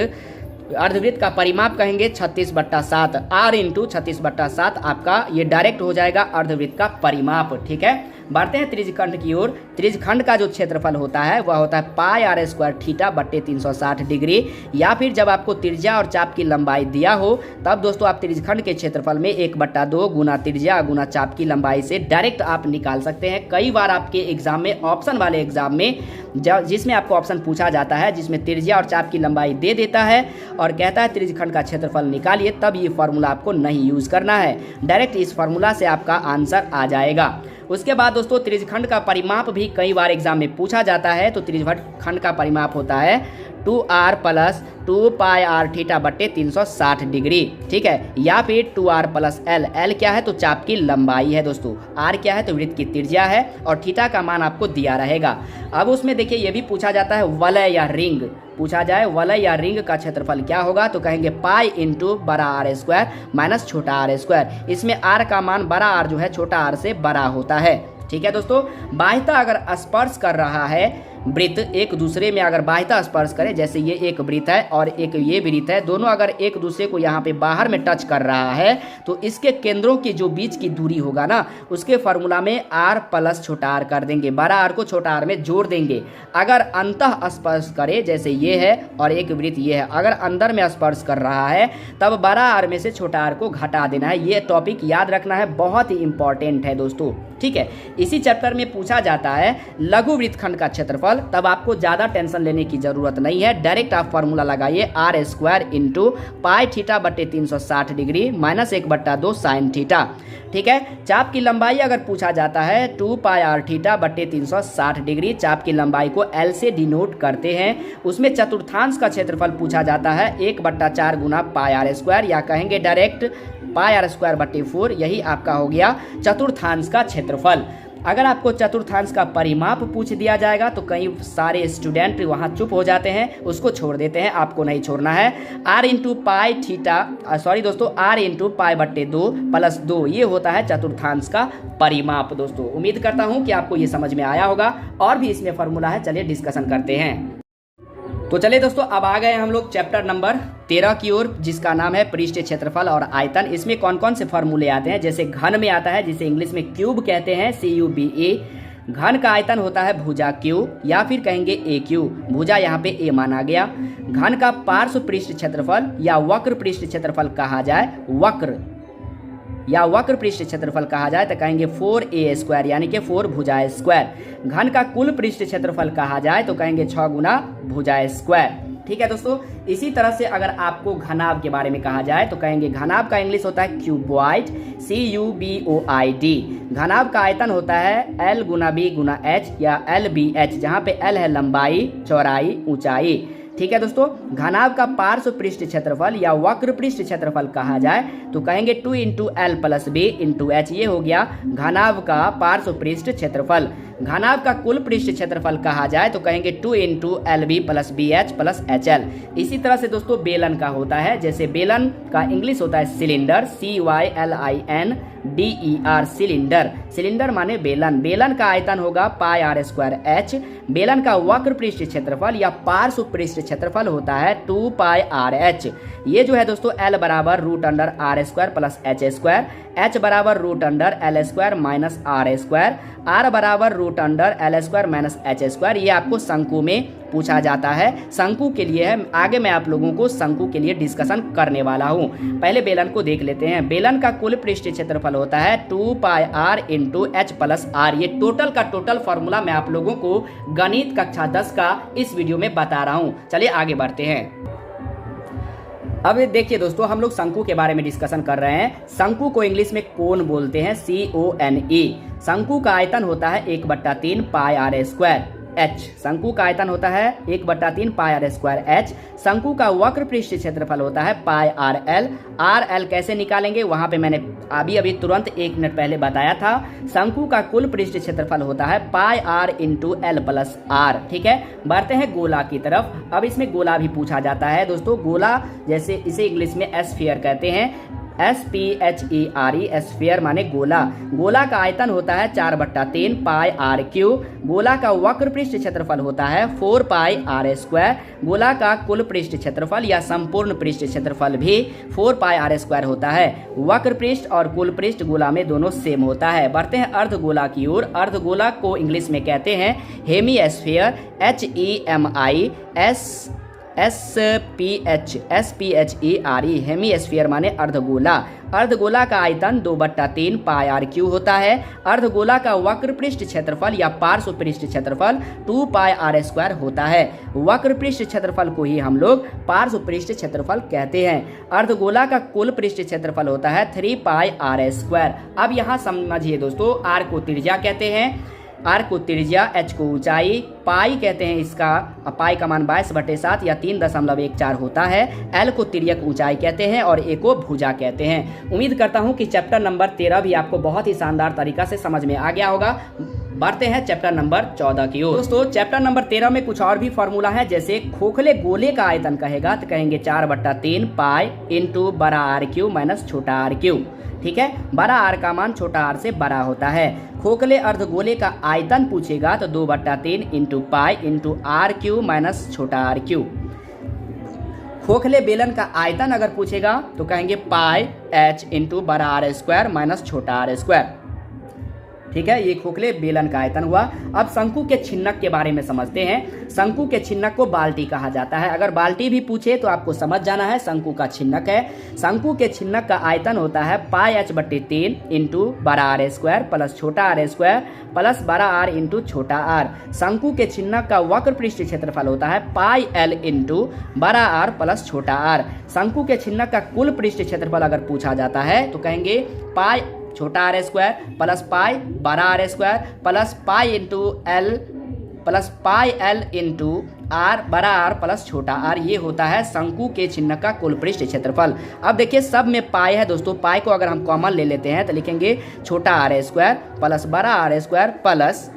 अर्धवृत्त का परिमाप कहेंगे 36/7। आर इंटू 36/7 आपका ये डायरेक्ट हो जाएगा अर्धवृत्त का परिमाप। ठीक है, बढ़ते हैं त्रिज्यखंड की ओर। त्रिज्यखंड का जो क्षेत्रफल होता है वह होता है पाई आर स्क्वायर थीटा बट्टे 360 डिग्री। या फिर जब आपको त्रिज्या और चाप की लंबाई दिया हो तब दोस्तों आप त्रिज्यखंड के क्षेत्रफल में 1/2 गुना त्रिज्या गुना चाप की लंबाई से डायरेक्ट आप निकाल सकते हैं। कई बार आपके एग्जाम में, ऑप्शन वाले एग्जाम में, जिसमें आपको ऑप्शन पूछा जाता है जिसमें त्रिज्या और चाप की लंबाई दे देता है और कहता है त्रिज्यखंड का क्षेत्रफल निकालिए, तब ये फार्मूला आपको नहीं यूज करना है। डायरेक्ट इस फार्मूला से आपका आंसर आ जाएगा। उसके बाद दोस्तों त्रिज्यखंड का परिमाप भी कई बार एग्जाम में पूछा जाता है। तो त्रिज्यखंड का परिमाप होता है 2r plus 2 pi are theta बट्टे 360 डिग्री। ठीक है, या फिर 2r प्लस l। l क्या है तो चाप की लंबाई है दोस्तों, r क्या है तो वृत्त की त्रिज्या है, और थीटा का मान आपको दिया रहेगा। अब उसमें देखिए ये भी पूछा जाता है वलय या रिंग पूछा जाए, वलय या रिंग का क्षेत्रफल क्या होगा तो कहेंगे पाई इंटू बड़ा आर स्क्वायर माइनस छोटा आर स्क्वायर। इसमें r का मान बड़ा आर जो है छोटा r से बड़ा होता है। ठीक है दोस्तों, बाह्यता अगर स्पर्श कर रहा है वृत्त एक दूसरे में, अगर बाह्यता स्पर्श करे, जैसे ये एक वृत्त है और एक ये वृत्त है, दोनों अगर एक दूसरे को यहाँ पे बाहर में टच कर रहा है तो इसके केंद्रों के जो बीच की दूरी होगा ना, उसके फार्मूला में r प्लस छोटा r कर देंगे, बड़ा r को छोटा r में जोड़ देंगे। अगर अंतः स्पर्श करे, जैसे ये है और एक वृत्त ये है, अगर अंदर में स्पर्श कर रहा है तब बड़ा r में से छोटा r को घटा देना है। ये टॉपिक याद रखना है, बहुत ही इंपॉर्टेंट है दोस्तों। ठीक है, इसी चैप्टर में पूछा जाता है लघु वृत्तखंड का क्षेत्रफल, तब आपको ज़्यादा टेंशन लेने की जरूरत नहीं है। डायरेक्ट आप फार्मूला लगाइए R square into pi theta बट्टे 360 डिग्री माइनस 1/2 साइन थीटा। ठीक है, चाप की लंबाई अगर पूछा जाता है 2 पाई आर थीटा बट्टे 360 डिग्री, चाप की लंबाई को L से डिनोट करते हैं। उसमें चतुर्थांश का क्षेत्रफल पूछा जाता है 1/4 गुना पाई आर स्क्वायर, या कहेंगे डायरेक्ट पाई आर स्क्वायर बट्टे 4। यही आपका हो गया चतुर्थांश का क्षेत्रफल। अगर आपको चतुर्थांश का परिमाप पूछ दिया जाएगा तो कई सारे स्टूडेंट वहाँ चुप हो जाते हैं, उसको छोड़ देते हैं। आपको नहीं छोड़ना है। r into pi theta, sorry दोस्तों, r इंटू पाई बट्टे 2 प्लस 2, ये होता है चतुर्थांश का परिमाप। दोस्तों उम्मीद करता हूँ कि आपको ये समझ में आया होगा। और भी इसमें फार्मूला है, चलिए डिस्कशन करते हैं। तो चलिए दोस्तों, अब आ गए हम लोग चैप्टर नंबर 13 की ओर, जिसका नाम है पृष्ठीय क्षेत्रफल और आयतन। इसमें कौन कौन से फार्मूले आते हैं, जैसे घन में आता है जिसे इंग्लिश में क्यूब कहते हैं, CUBE। घन का आयतन होता है भुजा Q, या फिर कहेंगे AQ। भुजा यहाँ पे A माना गया। घन का पार्श्व पृष्ठ क्षेत्रफल या वक्र पृष्ठ क्षेत्रफल कहा जाए, वक्र या वक्र पृष्ठ क्षेत्रफल कहा जाए तो कहेंगे 4a स्क्वायर, यानी कि 4 भुजा स्क्वायर। घन का कुल पृष्ठ क्षेत्रफल कहा जाए तो कहेंगे 6 गुना भुजा स्क्वायर। ठीक है दोस्तों, इसी तरह से अगर आपको घनाभ के बारे में कहा जाए तो कहेंगे घनाभ का इंग्लिश होता है क्यूबॉइड, CUBOID। घनाभ का आयतन होता है L गुना B गुना H या LBH, जहाँ पे L है लंबाई, चौड़ाई, ऊंचाई। ठीक है दोस्तों, घनाभ का पार्श्व पृष्ठ क्षेत्रफल या वक्र पृष्ठ क्षेत्रफल कहा जाए तो कहेंगे 2 into L plus B into H। ये हो गया घनाभ का पार्श्व पृष्ठ क्षेत्रफल। घनाभ का कुल पृष्ठ क्षेत्रफल कहा जाए तो कहेंगे 2 into LB plus BH plus HL। इसी तरह से दोस्तों बेलन का होता है, जैसे बेलन का इंग्लिश होता है सिलेंडर, CYLINDER, सिलेंडर। सिलेंडर माने बेलन। बेलन का आयतन होगा पाई आर स्क्वायर H। बेलन का वक्र पृष्ठ क्षेत्रफल या पार्श्व पृष्ठ क्षेत्रफल होता है 2 पाई आर H। ये जो है दोस्तों L बराबर root under R square plus H square, H बराबर root under L square minus R square, R बराबर root under L square minus H square. ये आपको शंकु में पूछा जाता है, शंकु के लिए है। आगे मैं आप लोगों को शंकु के लिए डिस्कशन करने वाला हूँ। पहले बेलन को देख लेते हैं। बेलन का कुल पृष्ठ क्षेत्रफल होता है 2 पाई R into H plus R। ये टोटल का टोटल फार्मूला मैं आप लोगों को गणित कक्षा 10 का इस वीडियो में बता रहा हूँ। चलिए आगे बढ़ते हैं। अब देखिए दोस्तों, हम लोग शंकु के बारे में डिस्कशन कर रहे हैं। शंकु को इंग्लिश में कोन बोलते हैं, CONE। शंकु का आयतन होता है 1/3 पाई आर स्क्वायर H। शंकु का आयतन होता है 1/3 पाई आर स्क्वायर H। शंकु का वक्र पृष्ठ क्षेत्रफल होता है पाई RL। RL कैसे निकालेंगे, वहां पे मैंने अभी तुरंत 1 मिनट पहले बताया था। शंकु का कुल पृष्ठ क्षेत्रफल होता है पाई R into L plus R। ठीक है, बढ़ते हैं गोला की तरफ। अब इसमें गोला भी पूछा जाता है दोस्तों। गोला जैसे इसे इंग्लिश में स्फीयर कहते हैं, SPHERE, स्फीयर माने गोला। गोला का आयतन होता है 4/3 पाई RQ। गोला का वक्र पृष्ठ क्षेत्रफल होता है 4 पाई R स्क्वायर। गोला का कुल पृष्ठ क्षेत्रफल या संपूर्ण पृष्ठ क्षेत्रफल भी 4 पाई R स्क्वायर होता है। वक्र पृष्ठ और कुल पृष्ठ गोला में दोनों सेम होता है। बढ़ते हैं अर्धगोला की ओर। अर्धगोला को इंग्लिश में कहते हैं हेमीस्फीयर, HEMISPHERE, हेमीस्फीयर माने अर्धगोला। अर्धगोला का आयतन 2/3 पाई RQ होता है। अर्धगोला का वक्र पृष्ठ क्षेत्रफल या पार्श्व पृष्ठ क्षेत्रफल 2 पाई R स्क्वायर होता है। वक्र पृष्ठ क्षेत्रफल को ही हम लोग पार्श्व पृष्ठ क्षेत्रफल कहते हैं। अर्धगोला का कुल पृष्ठ क्षेत्रफल होता है 3 पाई R स्क्वायर। अब यहाँ समझिए दोस्तों, R को त्रिज्या कहते हैं, R को त्रिज्या, H को ऊंचाई, पाई कहते हैं इसका, पाई का मान 22/7 या 3.14 होता है। L को तिर्यक ऊंचाई कहते हैं और A को भुजा कहते हैं। उम्मीद करता हूं कि चैप्टर नंबर 13 भी आपको बहुत ही शानदार तरीका से समझ में आ गया होगा। बढ़ते हैं चैप्टर नंबर 14 की ओर। दोस्तों चैप्टर नंबर 13 में कुछ और भी फॉर्मूला है। जैसे खोखले गोले का आयतन कहेगा तो कहेंगे 4/3 पाई इंटू बड़ा RQ माइनस छोटा RQ। ठीक है, बड़ा R का मान छोटा r से बड़ा होता है। खोखले अर्धगोले का आयतन पूछेगा तो 2/3 into pi into RQ minus छोटा RQ। खोखले बेलन का आयतन अगर पूछेगा तो कहेंगे पाई H इंटू बड़ा R स्क्वायर माइनस छोटा R स्क्वायर। ठीक है, ये खोखले बेलन का आयतन हुआ। अब शंकु के छिन्नक के बारे में समझते हैं। शंकु के छिन्नक को बाल्टी कहा जाता है। अगर बाल्टी भी पूछे तो आपको समझ जाना है शंकु का छिन्नक है। शंकु के छिन्नक का आयतन होता है पाई H/3 इंटू बड़ा R स्क्वायर प्लस छोटा R स्क्वायर प्लस बड़ा R इंटू छोटा R। शंकु के छिन्नक का वक्र पृष्ठ क्षेत्रफल होता है पाई L इंटू बड़ा R प्लस छोटा R। शंकु के छिन्नक का कुल पृष्ठ क्षेत्रफल अगर पूछा जाता है तो कहेंगे पाई छोटा R स्क्वायर प्लस पाई बड़ा R square plus pi into L plus pi L into R बड़ा R प्लस छोटा R। ये होता है शंकु के छिन्नक का कुल पृष्ठ क्षेत्रफल। अब देखिए सब में पाई है दोस्तों। पाई को अगर हम कॉमन ले लेते हैं तो लिखेंगे छोटा R स्क्वायर प्लस बड़ा R स्क्वायर प्लस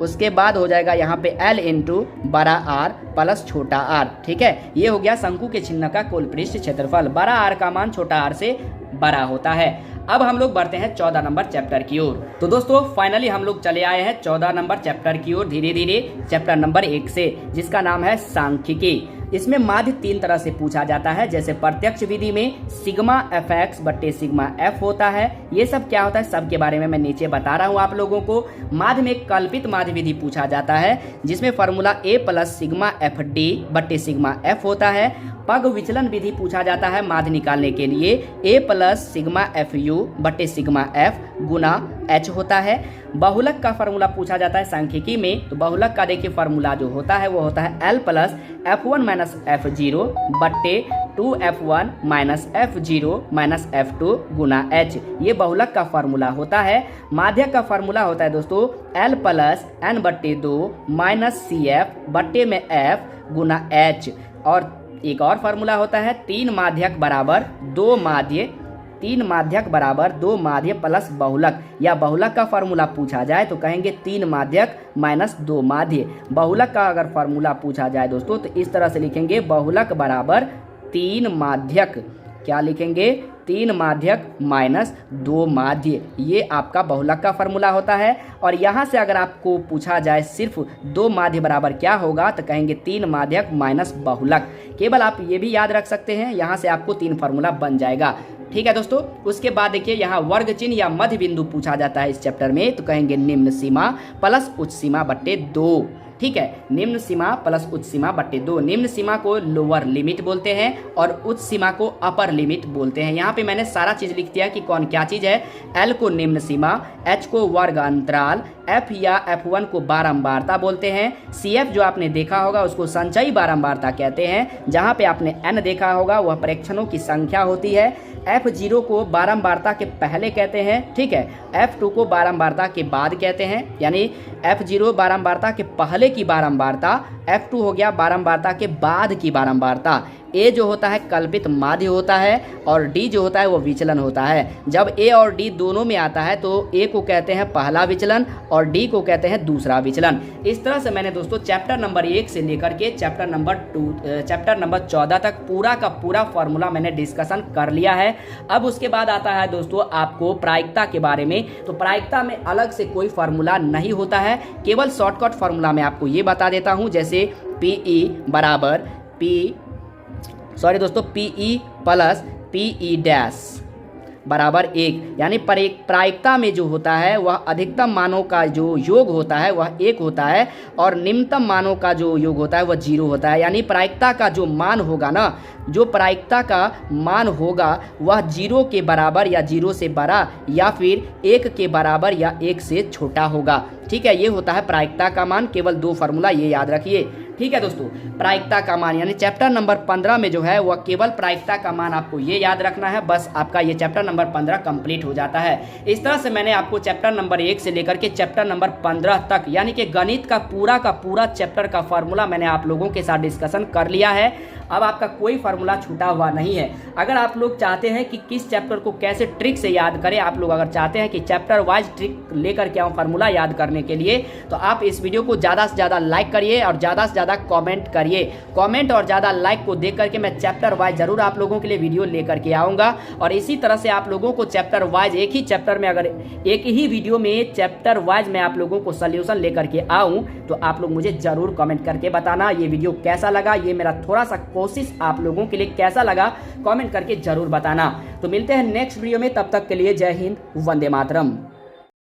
उसके बाद हो जाएगा यहाँ पे L इंटू बड़ा R प्लस छोटा R। ठीक है, ये हो गया शंकु के छिन्नक का कुल पृष्ठ क्षेत्रफल। बड़ा R का मान छोटा R से बड़ा होता है। अब हम लोग बढ़ते हैं 14 नंबर चैप्टर की ओर। तो दोस्तों फाइनली हम लोग चले आए हैं 14 नंबर चैप्टर की ओर धीरे धीरे, चैप्टर नंबर 1 से, जिसका नाम है सांख्यिकी। इसमें माध्य 3 तरह से पूछा जाता है। जैसे प्रत्यक्ष विधि में सिग्मा fx बट्टे सिग्मा f होता है। ये सब क्या होता है सब के बारे में मैं नीचे बता रहा हूँ आप लोगों को। माध्य में कल्पित माध्य विधि पूछा जाता है जिसमें formula a plus sigma fd बट्टे सिग्मा f होता है। पग विचलन विधि पूछा जाता है माध्य निकालने के लिए a प्लस सिग्मा fu बट्टे सिग्मा f गुना h होता है। बहुलक का फॉर्मूला पूछा जाता है सांख्यिकी में। तो बहुलक का देखिए फॉर्मूला जो होता है वो होता है l plus f1 minus f0 बट्टे 2f1 minus f0 minus f2 गुना h। ये बहुलक का फॉर्मूला होता है। माध्यक का फॉर्मूला होता है दोस्तों l प्लस n बट्टे 2 माइनस cf बट्टे में f गुना h। और एक और फार्मूला होता है 3 माध्यक बराबर 2 माध्य, 3 माध्यक बराबर 2 माध्य प्लस बहुलक। या बहुलक का फार्मूला पूछा जाए तो कहेंगे 3 माध्यक माइनस 2 माध्य। बहुलक का अगर फार्मूला पूछा जाए दोस्तों तो इस तरह से लिखेंगे बहुलक बराबर 3 माध्यक, क्या लिखेंगे 3 माध्यक माइनस 2 माध्य। ये आपका बहुलक का फार्मूला होता है। और यहाँ से अगर आपको पूछा जाए सिर्फ 2 माध्य बराबर क्या होगा तो कहेंगे 3 माध्यक माइनस बहुलक। केवल आप ये भी याद रख सकते हैं, यहाँ से आपको 3 फार्मूला बन जाएगा। ठीक है दोस्तों, उसके बाद देखिए यहाँ वर्ग चिन्ह या मध्य बिंदु पूछा जाता है इस चैप्टर में। तो कहेंगे निम्न सीमा प्लस उच्च सीमा बट्टे 2। ठीक है, निम्न सीमा प्लस उच्च सीमा बट्टे 2। निम्न सीमा को लोअर लिमिट बोलते हैं और उच्च सीमा को अपर लिमिट बोलते हैं। यहाँ पे मैंने सारा चीज लिख दिया कि कौन क्या चीज है। L को निम्न सीमा, H को वर्ग अंतराल, F या F1 को बारंबारता बोलते हैं। CF जो आपने देखा होगा उसको संचयी बारंबारता कहते हैं। जहाँ पे आपने N देखा होगा वह प्रेक्षणों की संख्या होती है। F0 को बारंबारता के पहले कहते हैं, ठीक है। F2 को बारंबारता के बाद कहते हैं, यानी F0 बारंबारता के पहले की बारंबारता, F2 हो गया बारंबारता के बाद की बारंबारता। A जो होता है कल्पित माध्य होता है और D जो होता है वो विचलन होता है। जब A और D दोनों में आता है तो A को कहते हैं पहला विचलन और D को कहते हैं दूसरा विचलन। इस तरह से मैंने दोस्तों चैप्टर नंबर 1 से लेकर के चैप्टर नंबर 14 तक पूरा का पूरा फॉर्मूला मैंने डिस्कशन कर लिया है। अब उसके बाद आता है दोस्तों आपको प्रायिकता के बारे में। तो प्रायिकता में अलग से कोई फार्मूला नहीं होता है, केवल शॉर्टकट फार्मूला मैं आपको ये बता देता हूँ। जैसे PE प्लस PE डैश बराबर 1, यानी प्रायिकता में जो होता है वह अधिकतम मानों का जो योग होता है वह 1 होता है और निम्नतम मानों का जो योग होता है वह 0 होता है। यानी प्रायिकता का जो मान होगा ना, जो प्रायिकता का मान होगा वह 0 के बराबर या 0 से बड़ा या फिर 1 के बराबर या 1 से छोटा होगा, ठीक है। ये होता है प्रायिकता का मान। केवल 2 फार्मूला ये याद रखिए, ठीक है दोस्तों। प्रायिकता का मान यानी चैप्टर नंबर 15 में जो है वह केवल प्रायिकता का मान आपको ये याद रखना है, बस आपका ये चैप्टर नंबर 15 कंप्लीट हो जाता है। इस तरह से मैंने आपको चैप्टर नंबर 1 से लेकर के चैप्टर नंबर 15 तक यानी कि गणित का पूरा चैप्टर का फार्मूला मैंने आप लोगों के साथ डिस्कशन कर लिया है। अब आपका कोई फार्मूला छूटा हुआ नहीं है। अगर आप लोग चाहते हैं कि किस चैप्टर को कैसे ट्रिक से याद करें, आप लोग अगर चाहते हैं कि चैप्टर वाइज ट्रिक लेकर के आऊँ फार्मूला याद करने के लिए, तो आप इस वीडियो को ज़्यादा से ज़्यादा लाइक करिए और ज़्यादा से ज़्यादा कमेंट करिए। कमेंट और ज़्यादा लाइक को देख करके मैं चैप्टर वाइज ज़रूर आप लोगों के लिए वीडियो लेकर के आऊँगा। और इसी तरह से आप लोगों को चैप्टर वाइज एक ही चैप्टर में, अगर एक ही वीडियो में चैप्टर वाइज मैं आप लोगों को सोल्यूशन लेकर के आऊँ तो आप लोग मुझे ज़रूर कमेंट करके बताना ये वीडियो कैसा लगा। ये मेरा थोड़ा सा कोशिश आप लोगों के लिए कैसा लगा कमेंट करके जरूर बताना। तो मिलते हैं नेक्स्ट वीडियो में, तब तक के लिए जय हिंद, वंदे मातरम।